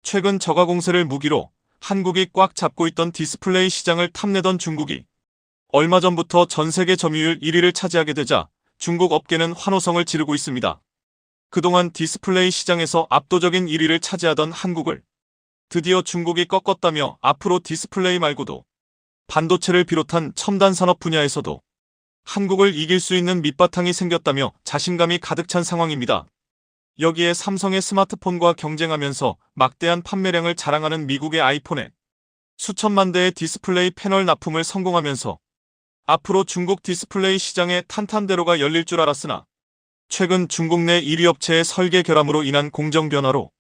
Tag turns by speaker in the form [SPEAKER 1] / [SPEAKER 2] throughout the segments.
[SPEAKER 1] 최근 저가 공세를 무기로 한국이 꽉 잡고 있던 디스플레이 시장을 탐내던 중국이 얼마 전부터 전 세계 점유율 1위를 차지하게 되자 중국 업계는 환호성을 지르고 있습니다. 그동안 디스플레이 시장에서 압도적인 1위를 차지하던 한국을 드디어 중국이 꺾었다며 앞으로 디스플레이 말고도 반도체를 비롯한 첨단 산업 분야에서도 한국을 이길 수 있는 밑바탕이 생겼다며 자신감이 가득 찬 상황입니다. 여기에 삼성의 스마트폰과 경쟁하면서 막대한 판매량을 자랑하는 미국의 아이폰에 수천만 대의 디스플레이 패널 납품을 성공하면서 앞으로 중국 디스플레이 시장에 탄탄대로가 열릴 줄 알았으나 최근 중국 내 1위 업체의 설계 결함으로 인한 공정 변화로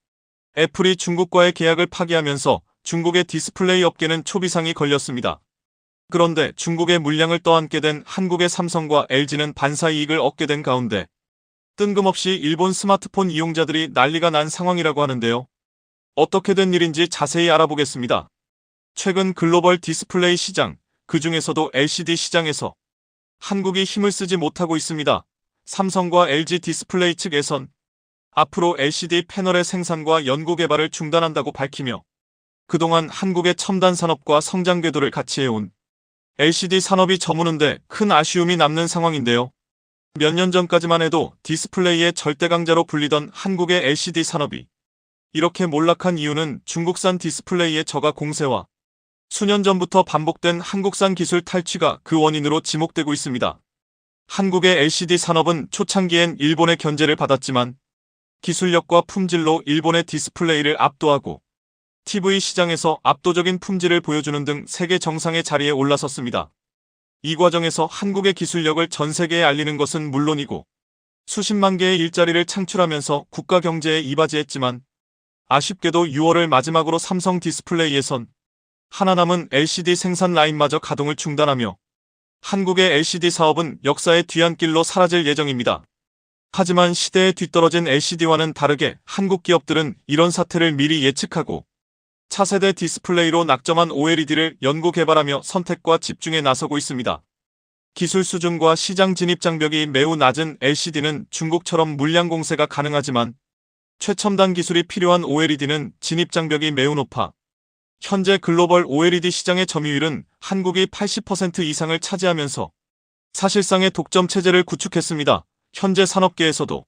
[SPEAKER 1] 애플이 중국과의 계약을 파기하면서 중국의 디스플레이 업계는 초비상이 걸렸습니다. 그런데 중국의 물량을 떠안게 된 한국의 삼성과 LG는 반사이익을 얻게 된 가운데 뜬금없이 일본 스마트폰 이용자들이 난리가 난 상황이라고 하는데요. 어떻게 된 일인지 자세히 알아보겠습니다. 최근 글로벌 디스플레이 시장, 그 중에서도 LCD 시장에서 한국이 힘을 쓰지 못하고 있습니다. 삼성과 LG 디스플레이 측에선 앞으로 LCD 패널의 생산과 연구 개발을 중단한다고 밝히며 그동안 한국의 첨단 산업과 성장 궤도를 같이 해온 LCD 산업이 저무는데 큰 아쉬움이 남는 상황인데요. 몇 년 전까지만 해도 디스플레이의 절대 강자로 불리던 한국의 LCD 산업이 이렇게 몰락한 이유는 중국산 디스플레이의 저가 공세와 수년 전부터 반복된 한국산 기술 탈취가 그 원인으로 지목되고 있습니다. 한국의 LCD 산업은 초창기엔 일본의 견제를 받았지만 기술력과 품질로 일본의 디스플레이를 압도하고 TV 시장에서 압도적인 품질을 보여주는 등 세계 정상의 자리에 올라섰습니다. 이 과정에서 한국의 기술력을 전 세계에 알리는 것은 물론이고 수십만 개의 일자리를 창출하면서 국가 경제에 이바지했지만 아쉽게도 6월을 마지막으로 삼성 디스플레이에선 하나 남은 LCD 생산 라인마저 가동을 중단하며 한국의 LCD 사업은 역사의 뒤안길로 사라질 예정입니다. 하지만 시대에 뒤떨어진 LCD와는 다르게 한국 기업들은 이런 사태를 미리 예측하고 차세대 디스플레이로 낙점한 OLED를 연구 개발하며 선택과 집중에 나서고 있습니다. 기술 수준과 시장 진입 장벽이 매우 낮은 LCD는 중국처럼 물량 공세가 가능하지만 최첨단 기술이 필요한 OLED는 진입 장벽이 매우 높아 현재 글로벌 OLED 시장의 점유율은 한국이 80% 이상을 차지하면서 사실상의 독점 체제를 구축했습니다. 현재 산업계에서도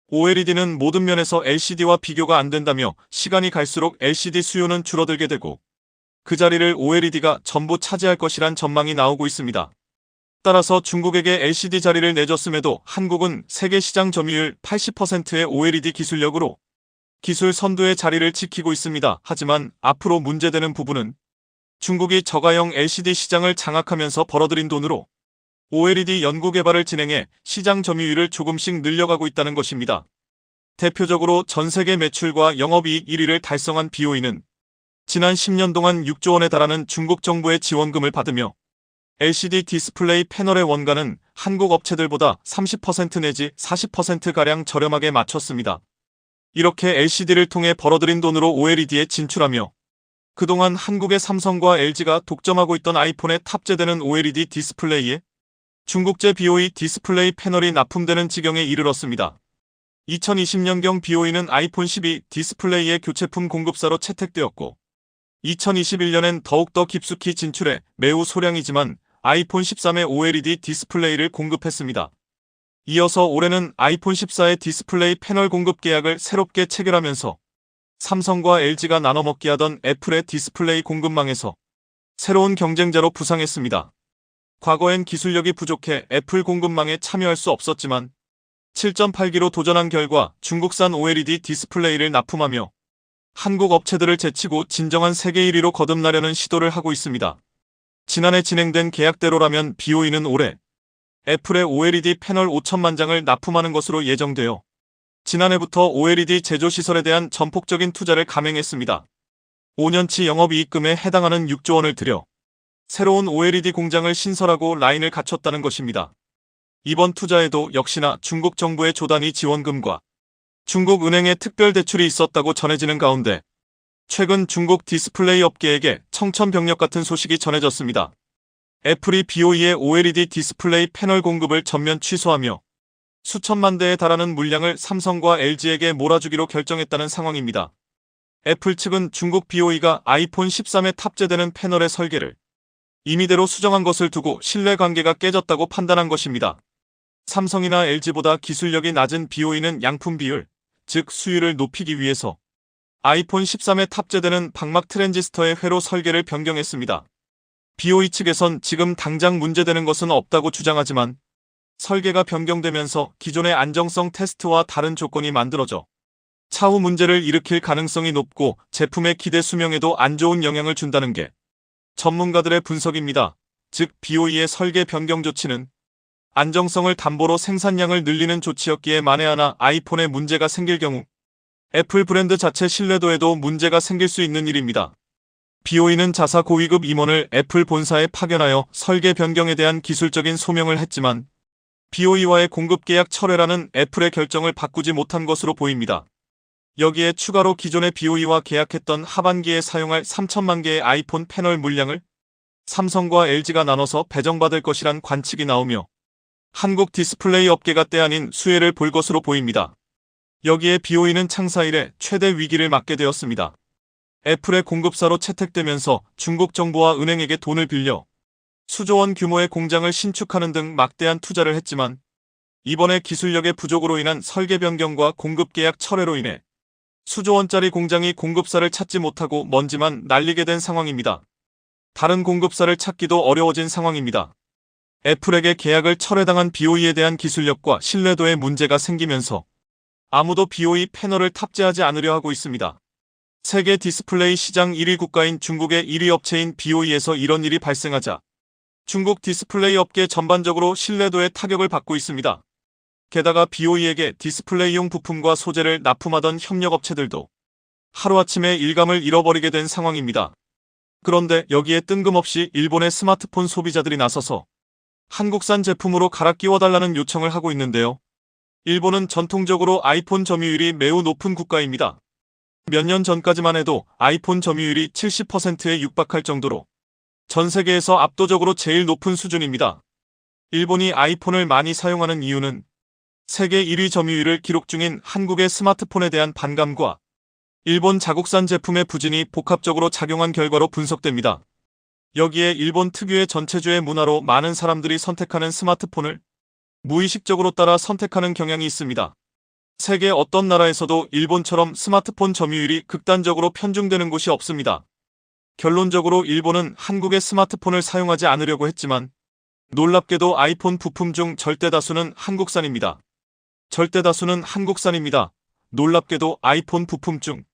[SPEAKER 1] OLED는 모든 면에서 LCD와 비교가 안 된다며 시간이 갈수록 LCD 수요는 줄어들게 되고 그 자리를 OLED가 전부 차지할 것이란 전망이 나오고 있습니다. 따라서 중국에게 LCD 자리를 내줬음에도 한국은 세계 시장 점유율 80%의 OLED 기술력으로 기술 선두의 자리를 지키고 있습니다. 하지만 앞으로 문제되는 부분은 중국이 저가형 LCD 시장을 장악하면서 벌어들인 돈으로 OLED 연구 개발을 진행해 시장 점유율을 조금씩 늘려가고 있다는 것입니다. 대표적으로 전 세계 매출과 영업이익 1위를 달성한 BOE는 지난 10년 동안 6조 원에 달하는 중국 정부의 지원금을 받으며 LCD 디스플레이 패널의 원가는 한국 업체들보다 30% 내지 40%가량 저렴하게 맞췄습니다. 이렇게 LCD를 통해 벌어들인 돈으로 OLED에 진출하며 그동안 한국의 삼성과 LG가 독점하고 있던 아이폰에 탑재되는 OLED 디스플레이에 중국제 BOE 디스플레이 패널이 납품되는 지경에 이르렀습니다. 2020년경 BOE는 아이폰 12 디스플레이의 교체품 공급사로 채택되었고 2021년엔 더욱더 깊숙이 진출해 매우 소량이지만 아이폰 13의 OLED 디스플레이를 공급했습니다. 이어서 올해는 아이폰 14의 디스플레이 패널 공급 계약을 새롭게 체결하면서 삼성과 LG가 나눠먹기 하던 애플의 디스플레이 공급망에서 새로운 경쟁자로 부상했습니다. 과거엔 기술력이 부족해 애플 공급망에 참여할 수 없었지만 7.8기로 도전한 결과 중국산 OLED 디스플레이를 납품하며 한국 업체들을 제치고 진정한 세계 1위로 거듭나려는 시도를 하고 있습니다. 지난해 진행된 계약대로라면 BOE는 올해 애플의 OLED 패널 5천만 장을 납품하는 것으로 예정되어 지난해부터 OLED 제조 시설에 대한 전폭적인 투자를 감행했습니다. 5년치 영업이익금에 해당하는 6조 원을 들여 새로운 OLED 공장을 신설하고 라인을 갖췄다는 것입니다. 이번 투자에도 역시나 중국 정부의 조단위 지원금과 중국 은행의 특별 대출이 있었다고 전해지는 가운데 최근 중국 디스플레이 업계에게 청천벽력 같은 소식이 전해졌습니다. 애플이 BOE의 OLED 디스플레이 패널 공급을 전면 취소하며 수천만 대에 달하는 물량을 삼성과 LG에게 몰아주기로 결정했다는 상황입니다. 애플 측은 중국 BOE가 아이폰 13에 탑재되는 패널의 설계를 임의대로 수정한 것을 두고 신뢰관계가 깨졌다고 판단한 것입니다. 삼성이나 LG보다 기술력이 낮은 BOE는 양품 비율, 즉 수율을 높이기 위해서 아이폰 13에 탑재되는 방막 트랜지스터의 회로 설계를 변경했습니다. BOE 측에선 지금 당장 문제되는 것은 없다고 주장하지만 설계가 변경되면서 기존의 안정성 테스트와 다른 조건이 만들어져 차후 문제를 일으킬 가능성이 높고 제품의 기대 수명에도 안 좋은 영향을 준다는 게 전문가들의 분석입니다. 즉 BOE의 설계 변경 조치는 안정성을 담보로 생산량을 늘리는 조치였기에 만에 하나 아이폰에 문제가 생길 경우 애플 브랜드 자체 신뢰도에도 문제가 생길 수 있는 일입니다. BOE는 자사 고위급 임원을 애플 본사에 파견하여 설계 변경에 대한 기술적인 소명을 했지만 BOE와의 공급 계약 철회라는 애플의 결정을 바꾸지 못한 것으로 보입니다. 여기에 추가로 기존의 BOE와 계약했던 하반기에 사용할 3천만 개의 아이폰 패널 물량을 삼성과 LG가 나눠서 배정받을 것이란 관측이 나오며 한국 디스플레이 업계가 때 아닌 수혜를 볼 것으로 보입니다. 여기에 BOE는 창사 이래 최대 위기를 맞게 되었습니다. 애플의 공급사로 채택되면서 중국 정부와 은행에게 돈을 빌려 수조 원 규모의 공장을 신축하는 등 막대한 투자를 했지만 이번에 기술력의 부족으로 인한 설계 변경과 공급 계약 철회로 인해 수조 원짜리 공장이 공급사를 찾지 못하고 먼지만 날리게 된 상황입니다. 다른 공급사를 찾기도 어려워진 상황입니다. 애플에게 계약을 철회당한 BOE에 대한 기술력과 신뢰도에 문제가 생기면서 아무도 BOE 패널을 탑재하지 않으려 하고 있습니다. 세계 디스플레이 시장 1위 국가인 중국의 1위 업체인 BOE에서 이런 일이 발생하자 중국 디스플레이 업계 전반적으로 신뢰도에 타격을 받고 있습니다. 게다가 BOE에게 디스플레이용 부품과 소재를 납품하던 협력업체들도 하루아침에 일감을 잃어버리게 된 상황입니다. 그런데 여기에 뜬금없이 일본의 스마트폰 소비자들이 나서서 한국산 제품으로 갈아 끼워달라는 요청을 하고 있는데요. 일본은 전통적으로 아이폰 점유율이 매우 높은 국가입니다. 몇 년 전까지만 해도 아이폰 점유율이 70%에 육박할 정도로 전 세계에서 압도적으로 제일 높은 수준입니다. 일본이 아이폰을 많이 사용하는 이유는 세계 1위 점유율을 기록 중인 한국의 스마트폰에 대한 반감과 일본 자국산 제품의 부진이 복합적으로 작용한 결과로 분석됩니다. 여기에 일본 특유의 전체주의 문화로 많은 사람들이 선택하는 스마트폰을 무의식적으로 따라 선택하는 경향이 있습니다. 세계 어떤 나라에서도 일본처럼 스마트폰 점유율이 극단적으로 편중되는 곳이 없습니다. 결론적으로 일본은 한국의 스마트폰을 사용하지 않으려고 했지만 놀랍게도 아이폰 부품 중 절대다수는 한국산입니다. 절대다수는 한국산입니다. 놀랍게도 아이폰 부품 중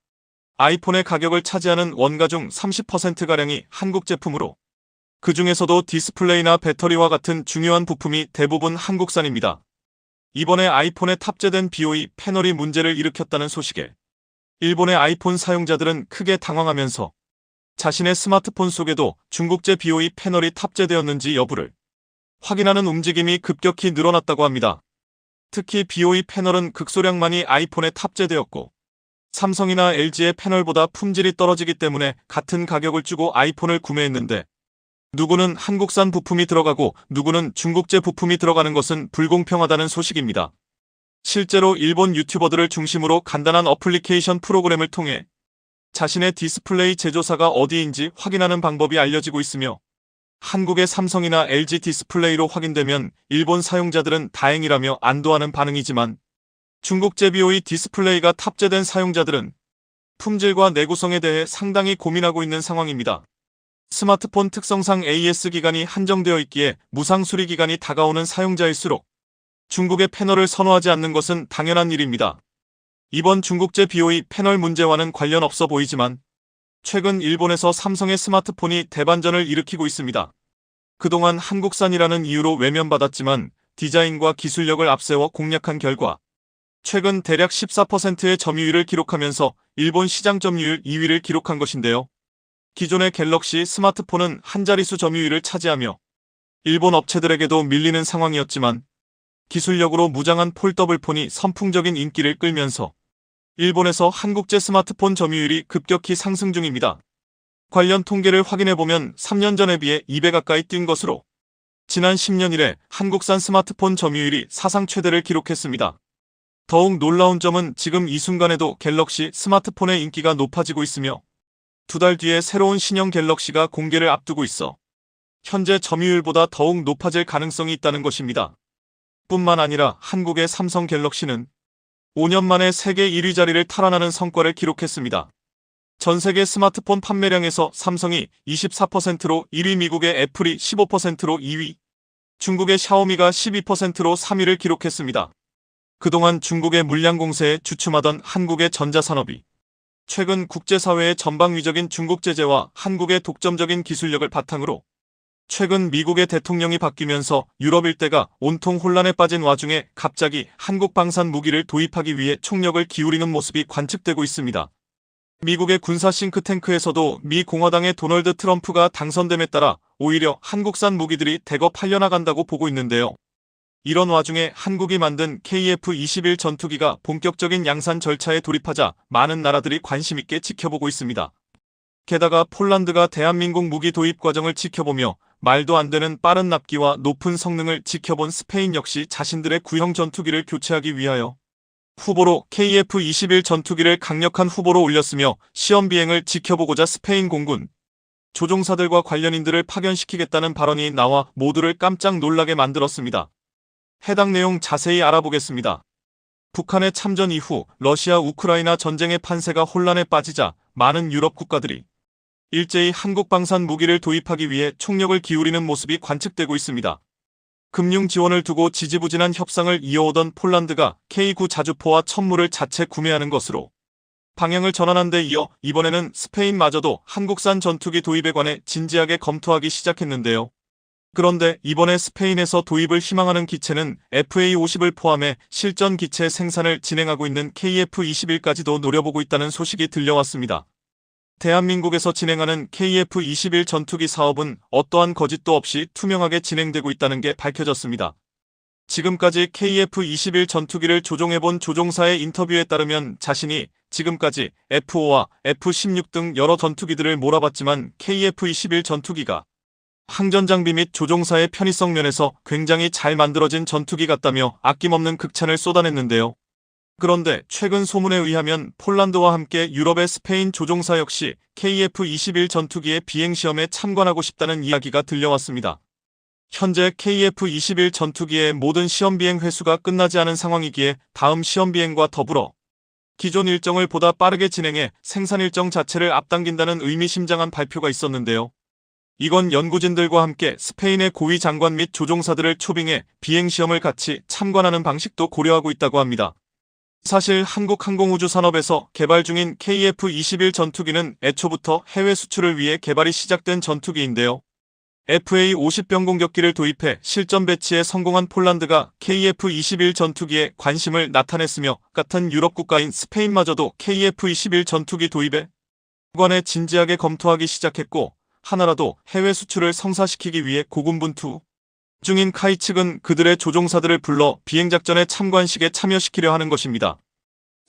[SPEAKER 1] 아이폰의 가격을 차지하는 원가 중 30%가량이 한국 제품으로 그 중에서도 디스플레이나 배터리와 같은 중요한 부품이 대부분 한국산입니다. 이번에 아이폰에 탑재된 BOE 패널이 문제를 일으켰다는 소식에 일본의 아이폰 사용자들은 크게 당황하면서 자신의 스마트폰 속에도 중국제 BOE 패널이 탑재되었는지 여부를 확인하는 움직임이 급격히 늘어났다고 합니다. 특히 BOE 패널은 극소량만이 아이폰에 탑재되었고 삼성이나 LG의 패널보다 품질이 떨어지기 때문에 같은 가격을 주고 아이폰을 구매했는데 누구는 한국산 부품이 들어가고 누구는 중국제 부품이 들어가는 것은 불공평하다는 소식입니다. 실제로 일본 유튜버들을 중심으로 간단한 어플리케이션 프로그램을 통해 자신의 디스플레이 제조사가 어디인지 확인하는 방법이 알려지고 있으며 한국의 삼성이나 LG 디스플레이로 확인되면 일본 사용자들은 다행이라며 안도하는 반응이지만 중국제 BOE 디스플레이가 탑재된 사용자들은 품질과 내구성에 대해 상당히 고민하고 있는 상황입니다. 스마트폰 특성상 AS 기간이 한정되어 있기에 무상 수리 기간이 다가오는 사용자일수록 중국의 패널을 선호하지 않는 것은 당연한 일입니다. 이번 중국제 BOE 패널 문제와는 관련 없어 보이지만 최근 일본에서 삼성의 스마트폰이 대반전을 일으키고 있습니다. 그동안 한국산이라는 이유로 외면받았지만 디자인과 기술력을 앞세워 공략한 결과 최근 대략 14%의 점유율을 기록하면서 일본 시장 점유율 2위를 기록한 것인데요. 기존의 갤럭시 스마트폰은 한 자릿수 점유율을 차지하며 일본 업체들에게도 밀리는 상황이었지만 기술력으로 무장한 폴더블폰이 선풍적인 인기를 끌면서 일본에서 한국제 스마트폰 점유율이 급격히 상승 중입니다. 관련 통계를 확인해보면 3년 전에 비해 2배 가까이 뛴 것으로 지난 10년 이래 한국산 스마트폰 점유율이 사상 최대를 기록했습니다. 더욱 놀라운 점은 지금 이 순간에도 갤럭시 스마트폰의 인기가 높아지고 있으며 2달 뒤에 새로운 신형 갤럭시가 공개를 앞두고 있어 현재 점유율보다 더욱 높아질 가능성이 있다는 것입니다. 뿐만 아니라 한국의 삼성 갤럭시는 5년 만에 세계 1위 자리를 탈환하는 성과를 기록했습니다. 전 세계 스마트폰 판매량에서 삼성이 24%로 1위, 미국의 애플이 15%로 2위, 중국의 샤오미가 12%로 3위를 기록했습니다. 그동안 중국의 물량 공세에 주춤하던 한국의 전자산업이 최근 국제사회의 전방위적인 중국 제재와 한국의 독점적인 기술력을 바탕으로 최근 미국의 대통령이 바뀌면서 유럽 일대가 온통 혼란에 빠진 와중에 갑자기 한국 방산 무기를 도입하기 위해 총력을 기울이는 모습이 관측되고 있습니다. 미국의 군사 싱크탱크에서도 미 공화당의 도널드 트럼프가 당선됨에 따라 오히려 한국산 무기들이 대거 팔려나간다고 보고 있는데요. 이런 와중에 한국이 만든 KF-21 전투기가 본격적인 양산 절차에 돌입하자 많은 나라들이 관심있게 지켜보고 있습니다. 게다가 폴란드가 대한민국 무기 도입 과정을 지켜보며 말도 안 되는 빠른 납기와 높은 성능을 지켜본 스페인 역시 자신들의 구형 전투기를 교체하기 위하여 후보로 KF-21 전투기를 강력한 후보로 올렸으며 시험 비행을 지켜보고자 스페인 공군 조종사들과 관련인들을 파견시키겠다는 발언이 나와 모두를 깜짝 놀라게 만들었습니다. 해당 내용 자세히 알아보겠습니다. 북한의 참전 이후 러시아 우크라이나 전쟁의 판세가 혼란에 빠지자 많은 유럽 국가들이 일제히 한국 방산 무기를 도입하기 위해 총력을 기울이는 모습이 관측되고 있습니다. 금융 지원을 두고 지지부진한 협상을 이어오던 폴란드가 K9 자주포와 천무를 자체 구매하는 것으로 방향을 전환한 데 이어 이번에는 스페인마저도 한국산 전투기 도입에 관해 진지하게 검토하기 시작했는데요. 그런데 이번에 스페인에서 도입을 희망하는 기체는 FA-50을 포함해 실전 기체 생산을 진행하고 있는 KF-21까지도 노려보고 있다는 소식이 들려왔습니다. 대한민국에서 진행하는 KF-21 전투기 사업은 어떠한 거짓도 없이 투명하게 진행되고 있다는 게 밝혀졌습니다. 지금까지 KF-21 전투기를 조종해본 조종사의 인터뷰에 따르면 자신이 지금까지 F5와 F16 등 여러 전투기들을 몰아봤지만 KF-21 전투기가 항전 장비 및 조종사의 편의성 면에서 굉장히 잘 만들어진 전투기 같다며 아낌없는 극찬을 쏟아냈는데요. 그런데 최근 소문에 의하면 폴란드와 함께 유럽의 스페인 조종사 역시 KF-21 전투기의 비행시험에 참관하고 싶다는 이야기가 들려왔습니다. 현재 KF-21 전투기의 모든 시험 비행 회수가 끝나지 않은 상황이기에 다음 시험 비행과 더불어 기존 일정을 보다 빠르게 진행해 생산 일정 자체를 앞당긴다는 의미심장한 발표가 있었는데요. 이건 연구진들과 함께 스페인의 고위 장관 및 조종사들을 초빙해 비행시험을 같이 참관하는 방식도 고려하고 있다고 합니다. 사실 한국 항공우주 산업에서 개발 중인 KF-21 전투기는 애초부터 해외 수출을 위해 개발이 시작된 전투기인데요. FA-50 병공격기를 도입해 실전 배치에 성공한 폴란드가 KF-21 전투기에 관심을 나타냈으며 같은 유럽 국가인 스페인마저도 KF-21 전투기 도입에 관해 진지하게 검토하기 시작했고 하나라도 해외 수출을 성사시키기 위해 고군분투 중인 카이 측은 그들의 조종사들을 불러 비행작전의 참관식에 참여시키려 하는 것입니다.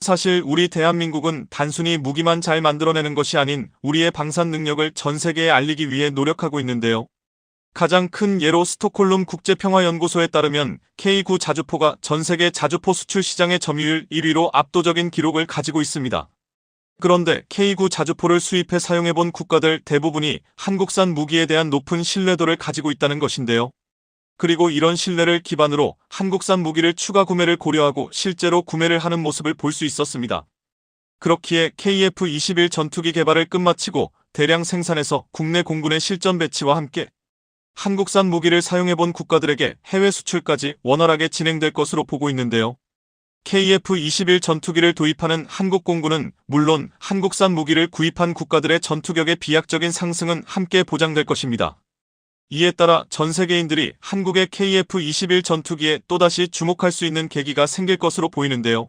[SPEAKER 1] 사실 우리 대한민국은 단순히 무기만 잘 만들어내는 것이 아닌 우리의 방산 능력을 전 세계에 알리기 위해 노력하고 있는데요. 가장 큰 예로 스톡홀름 국제평화연구소에 따르면 K9 자주포가 전 세계 자주포 수출 시장의 점유율 1위로 압도적인 기록을 가지고 있습니다. 그런데 K9 자주포를 수입해 사용해본 국가들 대부분이 한국산 무기에 대한 높은 신뢰도를 가지고 있다는 것인데요. 그리고 이런 신뢰를 기반으로 한국산 무기를 추가 구매를 고려하고 실제로 구매를 하는 모습을 볼 수 있었습니다. 그렇기에 KF-21 전투기 개발을 끝마치고 대량 생산해서 국내 공군의 실전 배치와 함께 한국산 무기를 사용해본 국가들에게 해외 수출까지 원활하게 진행될 것으로 보고 있는데요. KF-21 전투기를 도입하는 한국 공군은 물론 한국산 무기를 구입한 국가들의 전투력의 비약적인 상승은 함께 보장될 것입니다. 이에 따라 전 세계인들이 한국의 KF-21 전투기에 또다시 주목할 수 있는 계기가 생길 것으로 보이는데요.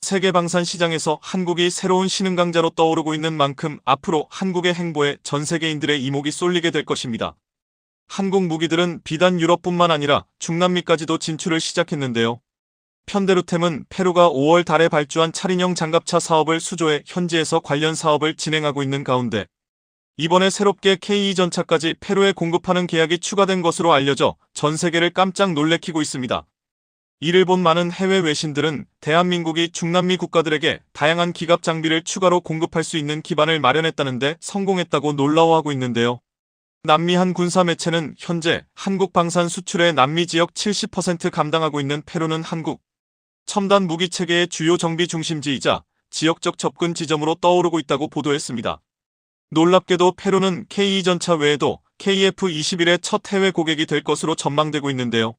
[SPEAKER 1] 세계 방산 시장에서 한국이 새로운 신흥 강자로 떠오르고 있는 만큼 앞으로 한국의 행보에 전 세계인들의 이목이 쏠리게 될 것입니다. 한국 무기들은 비단 유럽뿐만 아니라 중남미까지도 진출을 시작했는데요. 현대루템은 페루가 5월 달에 발주한 차린형 장갑차 사업을 수조해 현지에서 관련 사업을 진행하고 있는 가운데 이번에 새롭게 K2 전차까지 페루에 공급하는 계약이 추가된 것으로 알려져 전 세계를 깜짝 놀래키고 있습니다. 이를 본 많은 해외 외신들은 대한민국이 중남미 국가들에게 다양한 기갑 장비를 추가로 공급할 수 있는 기반을 마련했다는데 성공했다고 놀라워하고 있는데요. 남미 한 군사 매체는 현재 한국 방산 수출의 남미 지역 70% 감당하고 있는 페루는 한국 첨단 무기 체계의 주요 정비 중심지이자 지역적 접근 지점으로 떠오르고 있다고 보도했습니다. 놀랍게도 페루는 K2 전차 외에도 KF-21의 첫 해외 고객이 될 것으로 전망되고 있는데요.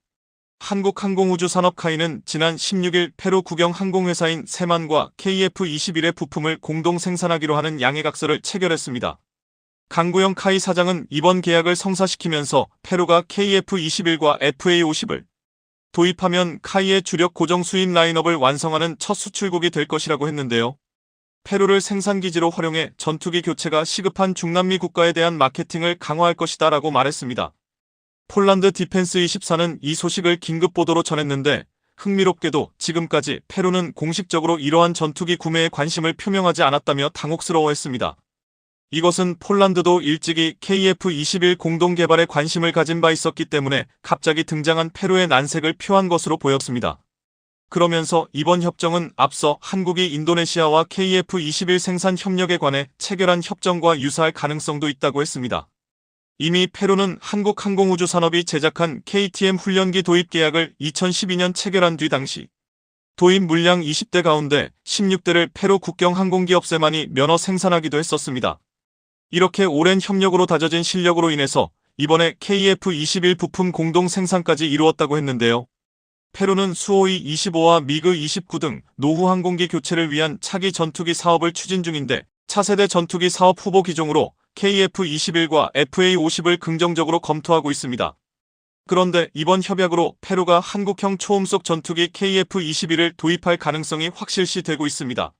[SPEAKER 1] 한국항공우주산업카이는 지난 16일 페루 국영 항공회사인 세만과 KF-21의 부품을 공동 생산하기로 하는 양해각서를 체결했습니다. 강구영 카이 사장은 이번 계약을 성사시키면서 페루가 KF-21과 FA-50을 도입하면 카이의 주력 고정 수입 라인업을 완성하는 첫 수출국이 될 것이라고 했는데요. 페루를 생산기지로 활용해 전투기 교체가 시급한 중남미 국가에 대한 마케팅을 강화할 것이다 라고 말했습니다. 폴란드 디펜스24는 이 소식을 긴급보도로 전했는데 흥미롭게도 지금까지 페루는 공식적으로 이러한 전투기 구매에 관심을 표명하지 않았다며 당혹스러워했습니다. 이것은 폴란드도 일찍이 KF-21 공동개발에 관심을 가진 바 있었기 때문에 갑자기 등장한 페루의 난색을 표한 것으로 보였습니다. 그러면서 이번 협정은 앞서 한국이 인도네시아와 KF-21 생산 협력에 관해 체결한 협정과 유사할 가능성도 있다고 했습니다. 이미 페루는 한국항공우주산업이 제작한 KTM 훈련기 도입 계약을 2012년 체결한 뒤 당시 도입 물량 20대 가운데 16대를 페루 국경 항공기업 세만이 면허 생산하기도 했었습니다. 이렇게 오랜 협력으로 다져진 실력으로 인해서 이번에 KF-21 부품 공동 생산까지 이루었다고 했는데요. 페루는 수호이 25와 미그 29 등 노후 항공기 교체를 위한 차기 전투기 사업을 추진 중인데 차세대 전투기 사업 후보 기종으로 KF-21과 FA-50을 긍정적으로 검토하고 있습니다. 그런데 이번 협약으로 페루가 한국형 초음속 전투기 KF-21을 도입할 가능성이 확실시되고 있습니다.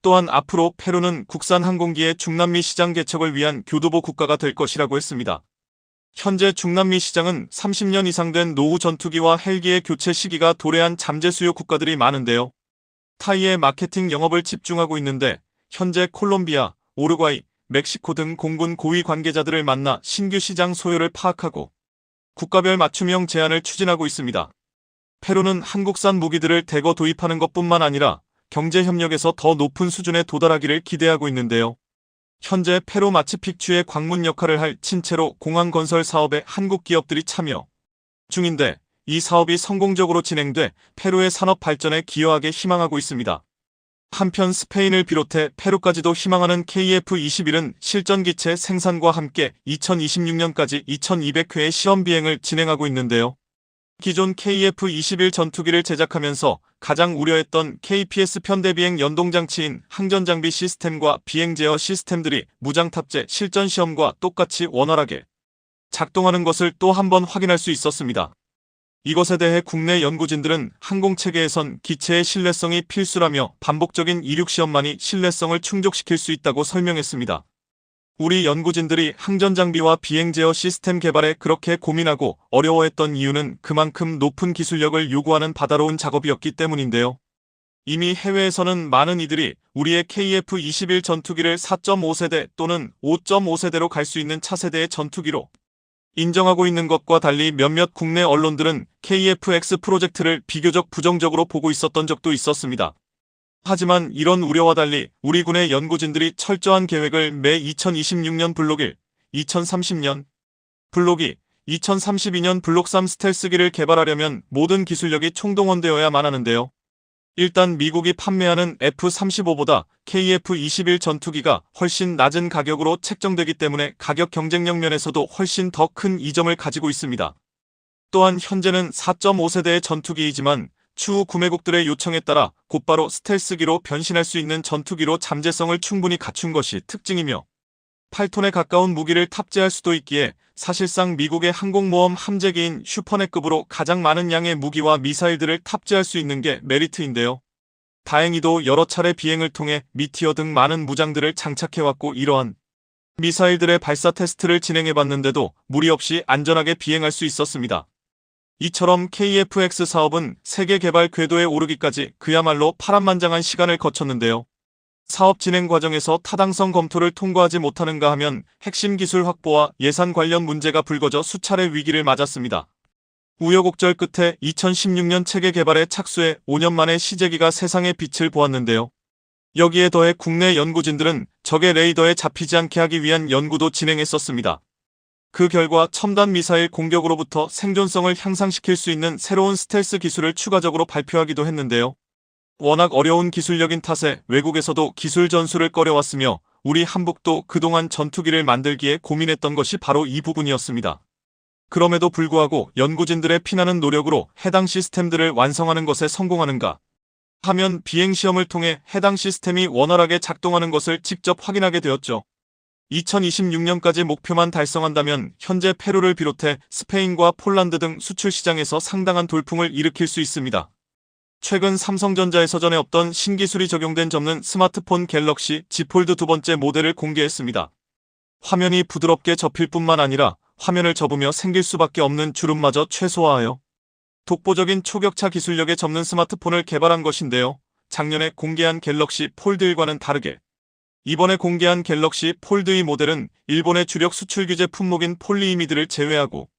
[SPEAKER 1] 또한 앞으로 페루는 국산 항공기의 중남미 시장 개척을 위한 교두보 국가가 될 것이라고 했습니다. 현재 중남미 시장은 30년 이상 된 노후 전투기와 헬기의 교체 시기가 도래한 잠재 수요 국가들이 많은데요. 타이의 마케팅 영업을 집중하고 있는데 현재 콜롬비아, 우루과이, 멕시코 등 공군 고위 관계자들을 만나 신규 시장 소요를 파악하고 국가별 맞춤형 제안을 추진하고 있습니다. 페루는 한국산 무기들을 대거 도입하는 것뿐만 아니라 경제협력에서 더 높은 수준에 도달하기를 기대하고 있는데요. 현재 페루 마추픽추의 관문 역할을 할 친체로 공항 건설 사업에 한국 기업들이 참여 중인데 이 사업이 성공적으로 진행돼 페루의 산업 발전에 기여하게 희망하고 있습니다. 한편 스페인을 비롯해 페루까지도 희망하는 KF-21은 실전기체 생산과 함께 2026년까지 2200회의 시험 비행을 진행하고 있는데요. 기존 KF-21 전투기를 제작하면서 가장 우려했던 KPS 편대비행 연동장치인 항전장비 시스템과 비행 제어 시스템들이 무장 탑재 실전 시험과 똑같이 원활하게 작동하는 것을 또 한 번 확인할 수 있었습니다. 이것에 대해 국내 연구진들은 항공체계에선 기체의 신뢰성이 필수라며 반복적인 이륙시험만이 신뢰성을 충족시킬 수 있다고 설명했습니다. 우리 연구진들이 항전장비와 비행제어 시스템 개발에 그렇게 고민하고 어려워했던 이유는 그만큼 높은 기술력을 요구하는 바다로운 작업이었기 때문인데요. 이미 해외에서는 많은 이들이 우리의 KF-21 전투기를 4.5세대 또는 5.5세대로 갈 수 있는 차세대의 전투기로 인정하고 있는 것과 달리 몇몇 국내 언론들은 KF-X 프로젝트를 비교적 부정적으로 보고 있었던 적도 있었습니다. 하지만 이런 우려와 달리 우리 군의 연구진들이 철저한 계획을 매 2026년 블록 1, 2030년 블록 2, 2032년 블록 3 스텔스기를 개발하려면 모든 기술력이 총동원되어야만 하는데요. 일단 미국이 판매하는 F-35보다 KF-21 전투기가 훨씬 낮은 가격으로 책정되기 때문에 가격 경쟁력 면에서도 훨씬 더 큰 이점을 가지고 있습니다. 또한 현재는 4.5세대의 전투기이지만 추후 구매국들의 요청에 따라 곧바로 스텔스기로 변신할 수 있는 전투기로 잠재성을 충분히 갖춘 것이 특징이며 8톤에 가까운 무기를 탑재할 수도 있기에 사실상 미국의 항공모험 함재기인 슈퍼넷급으로 가장 많은 양의 무기와 미사일들을 탑재할 수 있는 게 메리트인데요. 다행히도 여러 차례 비행을 통해 미티어 등 많은 무장들을 장착해왔고 이러한 미사일들의 발사 테스트를 진행해봤는데도 무리 없이 안전하게 비행할 수 있었습니다. 이처럼 KF-X 사업은 세계 개발 궤도에 오르기까지 그야말로 파란만장한 시간을 거쳤는데요. 사업 진행 과정에서 타당성 검토를 통과하지 못하는가 하면 핵심 기술 확보와 예산 관련 문제가 불거져 수차례 위기를 맞았습니다. 우여곡절 끝에 2016년 체계 개발에 착수해 5년 만에 시제기가 세상의 빛을 보았는데요. 여기에 더해 국내 연구진들은 적의 레이더에 잡히지 않게 하기 위한 연구도 진행했었습니다. 그 결과 첨단 미사일 공격으로부터 생존성을 향상시킬 수 있는 새로운 스텔스 기술을 추가적으로 발표하기도 했는데요. 워낙 어려운 기술력인 탓에 외국에서도 기술 전수를 꺼려왔으며 우리 한국도 그동안 전투기를 만들기에 고민했던 것이 바로 이 부분이었습니다. 그럼에도 불구하고 연구진들의 피나는 노력으로 해당 시스템들을 완성하는 것에 성공하는가 하면 비행시험을 통해 해당 시스템이 원활하게 작동하는 것을 직접 확인하게 되었죠. 2026년까지 목표만 달성한다면 현재 페루를 비롯해 스페인과 폴란드 등 수출 시장에서 상당한 돌풍을 일으킬 수 있습니다. 최근 삼성전자에서 전에 없던 신기술이 적용된 접는 스마트폰 갤럭시 Z 폴드 두 번째 모델을 공개했습니다. 화면이 부드럽게 접힐 뿐만 아니라 화면을 접으며 생길 수밖에 없는 주름마저 최소화하여 독보적인 초격차 기술력의 접는 스마트폰을 개발한 것인데요. 작년에 공개한 갤럭시 폴드 1과는 다르게 이번에 공개한 갤럭시 폴드 2 모델은 일본의 주력 수출 규제 품목인 폴리이미드를 제외하고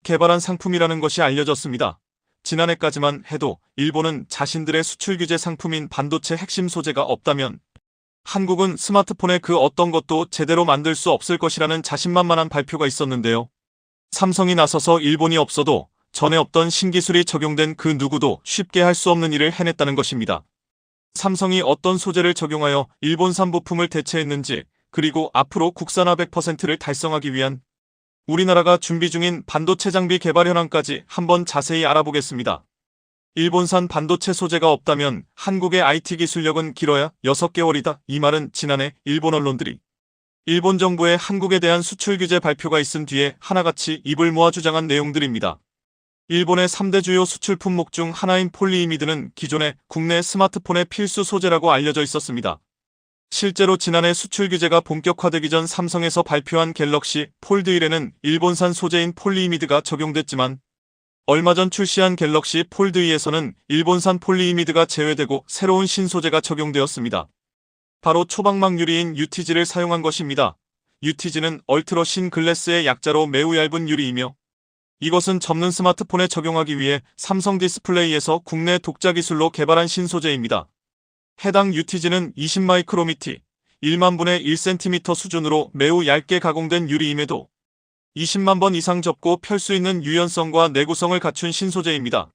[SPEAKER 1] 개발한 상품이라는 것이 알려졌습니다. 지난해까지만 해도 일본은 자신들의 수출 규제 상품인 반도체 핵심 소재가 없다면 한국은 스마트폰의 그 어떤 것도 제대로 만들 수 없을 것이라는 자신만만한 발표가 있었는데요. 삼성이 나서서 일본이 없어도 전에 없던 신기술이 적용된 그 누구도 쉽게 할 수 없는 일을 해냈다는 것입니다. 삼성이 어떤 소재를 적용하여 일본산 부품을 대체했는지, 그리고 앞으로 국산화 100%를 달성하기 위한 우리나라가 준비 중인 반도체 장비 개발 현황까지 한번 자세히 알아보겠습니다. 일본산 반도체 소재가 없다면 한국의 IT 기술력은 길어야 6개월이다. 이 말은 지난해 일본 언론들이 일본 정부의 한국에 대한 수출 규제 발표가 있은 뒤에 하나같이 입을 모아 주장한 내용들입니다. 일본의 3대 주요 수출 품목 중 하나인 폴리이미드는 기존의 국내 스마트폰의 필수 소재라고 알려져 있었습니다. 실제로 지난해 수출 규제가 본격화되기 전 삼성에서 발표한 갤럭시 폴드 1에는 일본산 소재인 폴리이미드가 적용됐지만 얼마 전 출시한 갤럭시 폴드 2에서는 일본산 폴리이미드가 제외되고 새로운 신소재가 적용되었습니다. 바로 초방막 유리인 UTG를 사용한 것입니다. UTG는 얼트러신 글래스의 약자로 매우 얇은 유리이며 이것은 접는 스마트폰에 적용하기 위해 삼성 디스플레이에서 국내 독자 기술로 개발한 신소재입니다. 해당 UTG는 20마이크로미티, 1만 분의 1cm 수준으로 매우 얇게 가공된 유리임에도 20만 번 이상 접고 펼 수 있는 유연성과 내구성을 갖춘 신소재입니다.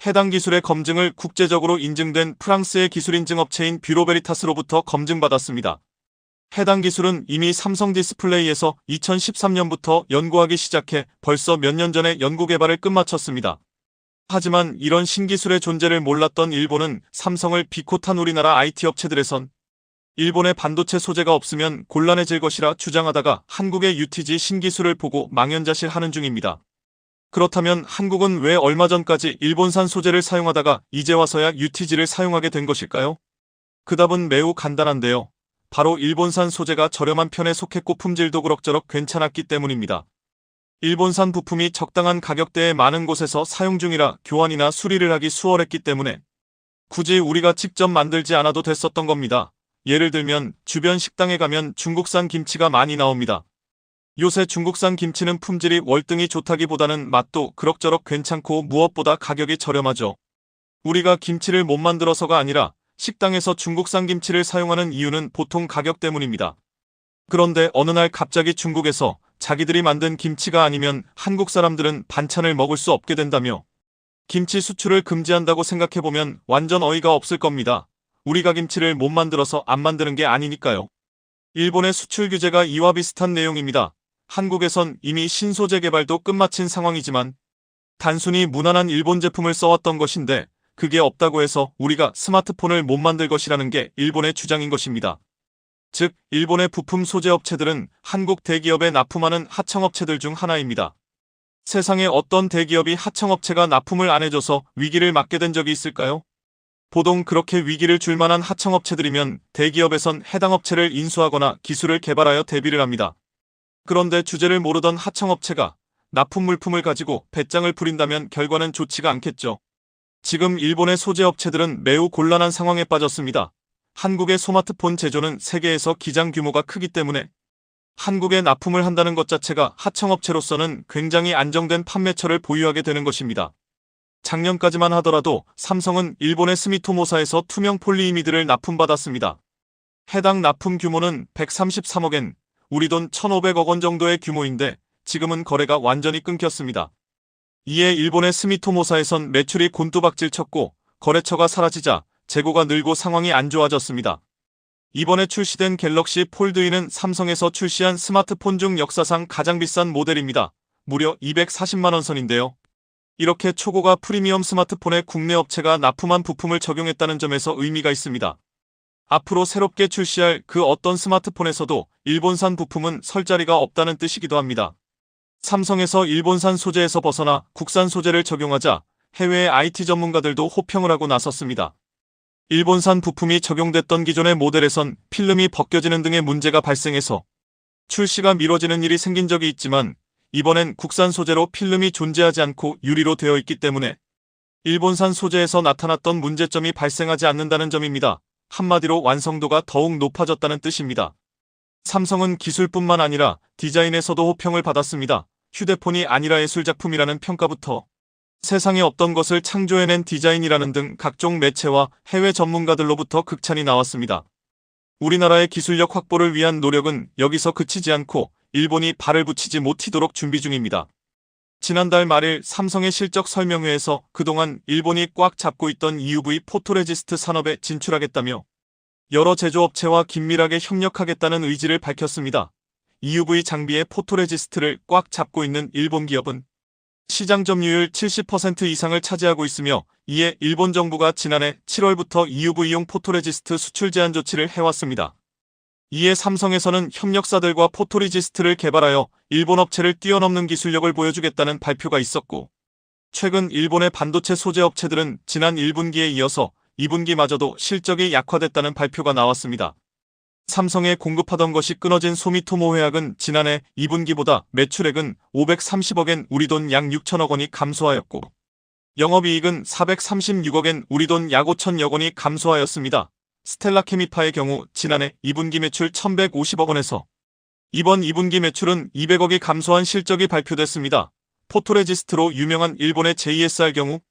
[SPEAKER 1] 해당 기술의 검증을 국제적으로 인증된 프랑스의 기술인증 업체인 뷰로베리타스로부터 검증받았습니다. 해당 기술은 이미 삼성 디스플레이에서 2013년부터 연구하기 시작해 벌써 몇 년 전에 연구 개발을 끝마쳤습니다. 하지만 이런 신기술의 존재를 몰랐던 일본은 삼성을 비롯한 우리나라 IT 업체들에선 일본의 반도체 소재가 없으면 곤란해질 것이라 주장하다가 한국의 UTG 신기술을 보고 망연자실하는 중입니다. 그렇다면 한국은 왜 얼마 전까지 일본산 소재를 사용하다가 이제 와서야 UTG를 사용하게 된 것일까요? 그 답은 매우 간단한데요. 바로 일본산 소재가 저렴한 편에 속했고 품질도 그럭저럭 괜찮았기 때문입니다. 일본산 부품이 적당한 가격대에 많은 곳에서 사용 중이라 교환이나 수리를 하기 수월했기 때문에 굳이 우리가 직접 만들지 않아도 됐었던 겁니다. 예를 들면 주변 식당에 가면 중국산 김치가 많이 나옵니다. 요새 중국산 김치는 품질이 월등히 좋다기보다는 맛도 그럭저럭 괜찮고 무엇보다 가격이 저렴하죠. 우리가 김치를 못 만들어서가 아니라 식당에서 중국산 김치를 사용하는 이유는 보통 가격 때문입니다. 그런데 어느 날 갑자기 중국에서 자기들이 만든 김치가 아니면 한국 사람들은 반찬을 먹을 수 없게 된다며 김치 수출을 금지한다고 생각해보면 완전 어이가 없을 겁니다. 우리가 김치를 못 만들어서 안 만드는 게 아니니까요. 일본의 수출 규제가 이와 비슷한 내용입니다. 한국에선 이미 신소재 개발도 끝마친 상황이지만 단순히 무난한 일본 제품을 써왔던 것인데 그게 없다고 해서 우리가 스마트폰을 못 만들 것이라는 게 일본의 주장인 것입니다. 즉, 일본의 부품 소재 업체들은 한국 대기업에 납품하는 하청업체들 중 하나입니다. 세상에 어떤 대기업이 하청업체가 납품을 안 해줘서 위기를 맞게 된 적이 있을까요? 보통 그렇게 위기를 줄 만한 하청업체들이면 대기업에선 해당 업체를 인수하거나 기술을 개발하여 대비를 합니다. 그런데 주제를 모르던 하청업체가 납품 물품을 가지고 배짱을 부린다면 결과는 좋지가 않겠죠. 지금 일본의 소재 업체들은 매우 곤란한 상황에 빠졌습니다. 한국의 스마트폰 제조는 세계에서 기장 규모가 크기 때문에 한국에 납품을 한다는 것 자체가 하청업체로서는 굉장히 안정된 판매처를 보유하게 되는 것입니다. 작년까지만 하더라도 삼성은 일본의 스미토모사에서 투명 폴리이미드를 납품받았습니다. 해당 납품 규모는 133억엔, 우리 돈 1,500억 원 정도의 규모인데 지금은 거래가 완전히 끊겼습니다. 이에 일본의 스미토모사에선 매출이 곤두박질 쳤고 거래처가 사라지자 재고가 늘고 상황이 안 좋아졌습니다. 이번에 출시된 갤럭시 폴드2는 삼성에서 출시한 스마트폰 중 역사상 가장 비싼 모델입니다. 무려 240만 원 선인데요. 이렇게 초고가 프리미엄 스마트폰에 국내 업체가 납품한 부품을 적용했다는 점에서 의미가 있습니다. 앞으로 새롭게 출시할 그 어떤 스마트폰에서도 일본산 부품은 설 자리가 없다는 뜻이기도 합니다. 삼성에서 일본산 소재에서 벗어나 국산 소재를 적용하자 해외의 IT 전문가들도 호평을 하고 나섰습니다. 일본산 부품이 적용됐던 기존의 모델에선 필름이 벗겨지는 등의 문제가 발생해서 출시가 미뤄지는 일이 생긴 적이 있지만 이번엔 국산 소재로 필름이 존재하지 않고 유리로 되어 있기 때문에 일본산 소재에서 나타났던 문제점이 발생하지 않는다는 점입니다. 한마디로 완성도가 더욱 높아졌다는 뜻입니다. 삼성은 기술뿐만 아니라 디자인에서도 호평을 받았습니다. 휴대폰이 아니라 예술작품이라는 평가부터 세상에 없던 것을 창조해낸 디자인이라는 등 각종 매체와 해외 전문가들로부터 극찬이 나왔습니다. 우리나라의 기술력 확보를 위한 노력은 여기서 그치지 않고 일본이 발을 붙이지 못히도록 준비 중입니다. 지난달 말일 삼성의 실적 설명회에서 그동안 일본이 꽉 잡고 있던 EUV 포토레지스트 산업에 진출하겠다며 여러 제조업체와 긴밀하게 협력하겠다는 의지를 밝혔습니다. EUV 장비의 포토레지스트를 꽉 잡고 있는 일본 기업은 시장 점유율 70% 이상을 차지하고 있으며 이에 일본 정부가 지난해 7월부터 EUV용 포토레지스트 수출 제한 조치를 해왔습니다. 이에 삼성에서는 협력사들과 포토레지스트를 개발하여 일본 업체를 뛰어넘는 기술력을 보여주겠다는 발표가 있었고 최근 일본의 반도체 소재 업체들은 지난 1분기에 이어서 2분기마저도 실적이 약화됐다는 발표가 나왔습니다. 삼성에 공급하던 것이 끊어진 소미토모 회학은 지난해 2분기보다 매출액은 530억엔 우리 돈 약 6천억 원이 감소하였고 영업이익은 436억엔 우리 돈 약 5천여 원이 감소하였습니다. 스텔라케미파의 경우 지난해 2분기 매출 1,150억 원에서 이번 2분기 매출은 200억이 감소한 실적이 발표됐습니다. 포토레지스트로 유명한 일본의 JSR 경우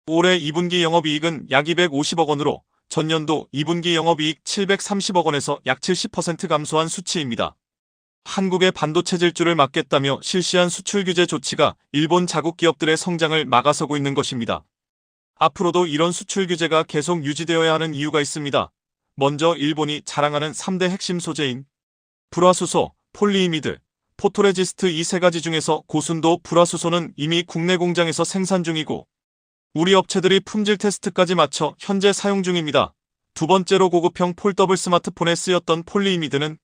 [SPEAKER 1] 올해 2분기 영업이익은 약 250억 원으로 전년도 2분기 영업이익 730억 원에서 약 70% 감소한 수치입니다. 한국의 반도체 질주를 막겠다며 실시한 수출 규제 조치가 일본 자국 기업들의 성장을 막아서고 있는 것입니다. 앞으로도 이런 수출 규제가 계속 유지되어야 하는 이유가 있습니다. 먼저 일본이 자랑하는 3대 핵심 소재인 불화수소, 폴리이미드, 포토레지스트 이 세 가지 중에서 고순도 불화수소는 이미 국내 공장에서 생산 중이고 우리 업체들이 품질 테스트까지 마쳐 현재 사용 중입니다. 두 번째로 고급형 폴더블 스마트폰에 쓰였던 폴리이미드는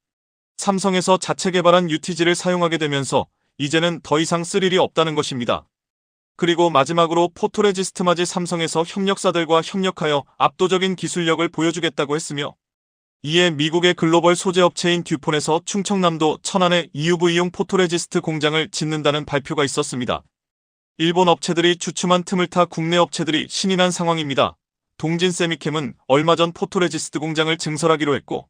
[SPEAKER 1] 삼성에서 자체 개발한 UTG를 사용하게 되면서 이제는 더 이상 쓸 일이 없다는 것입니다. 그리고 마지막으로 포토레지스트마저 삼성에서 협력사들과 협력하여 압도적인 기술력을 보여주겠다고 했으며 이에 미국의 글로벌 소재업체인 듀폰에서 충청남도 천안에 EUV용 포토레지스트 공장을 짓는다는 발표가 있었습니다. 일본 업체들이 주춤한 틈을 타 국내 업체들이 신이 난 상황입니다. 동진세미캠은 얼마 전 포토레지스트 공장을 증설하기로 했고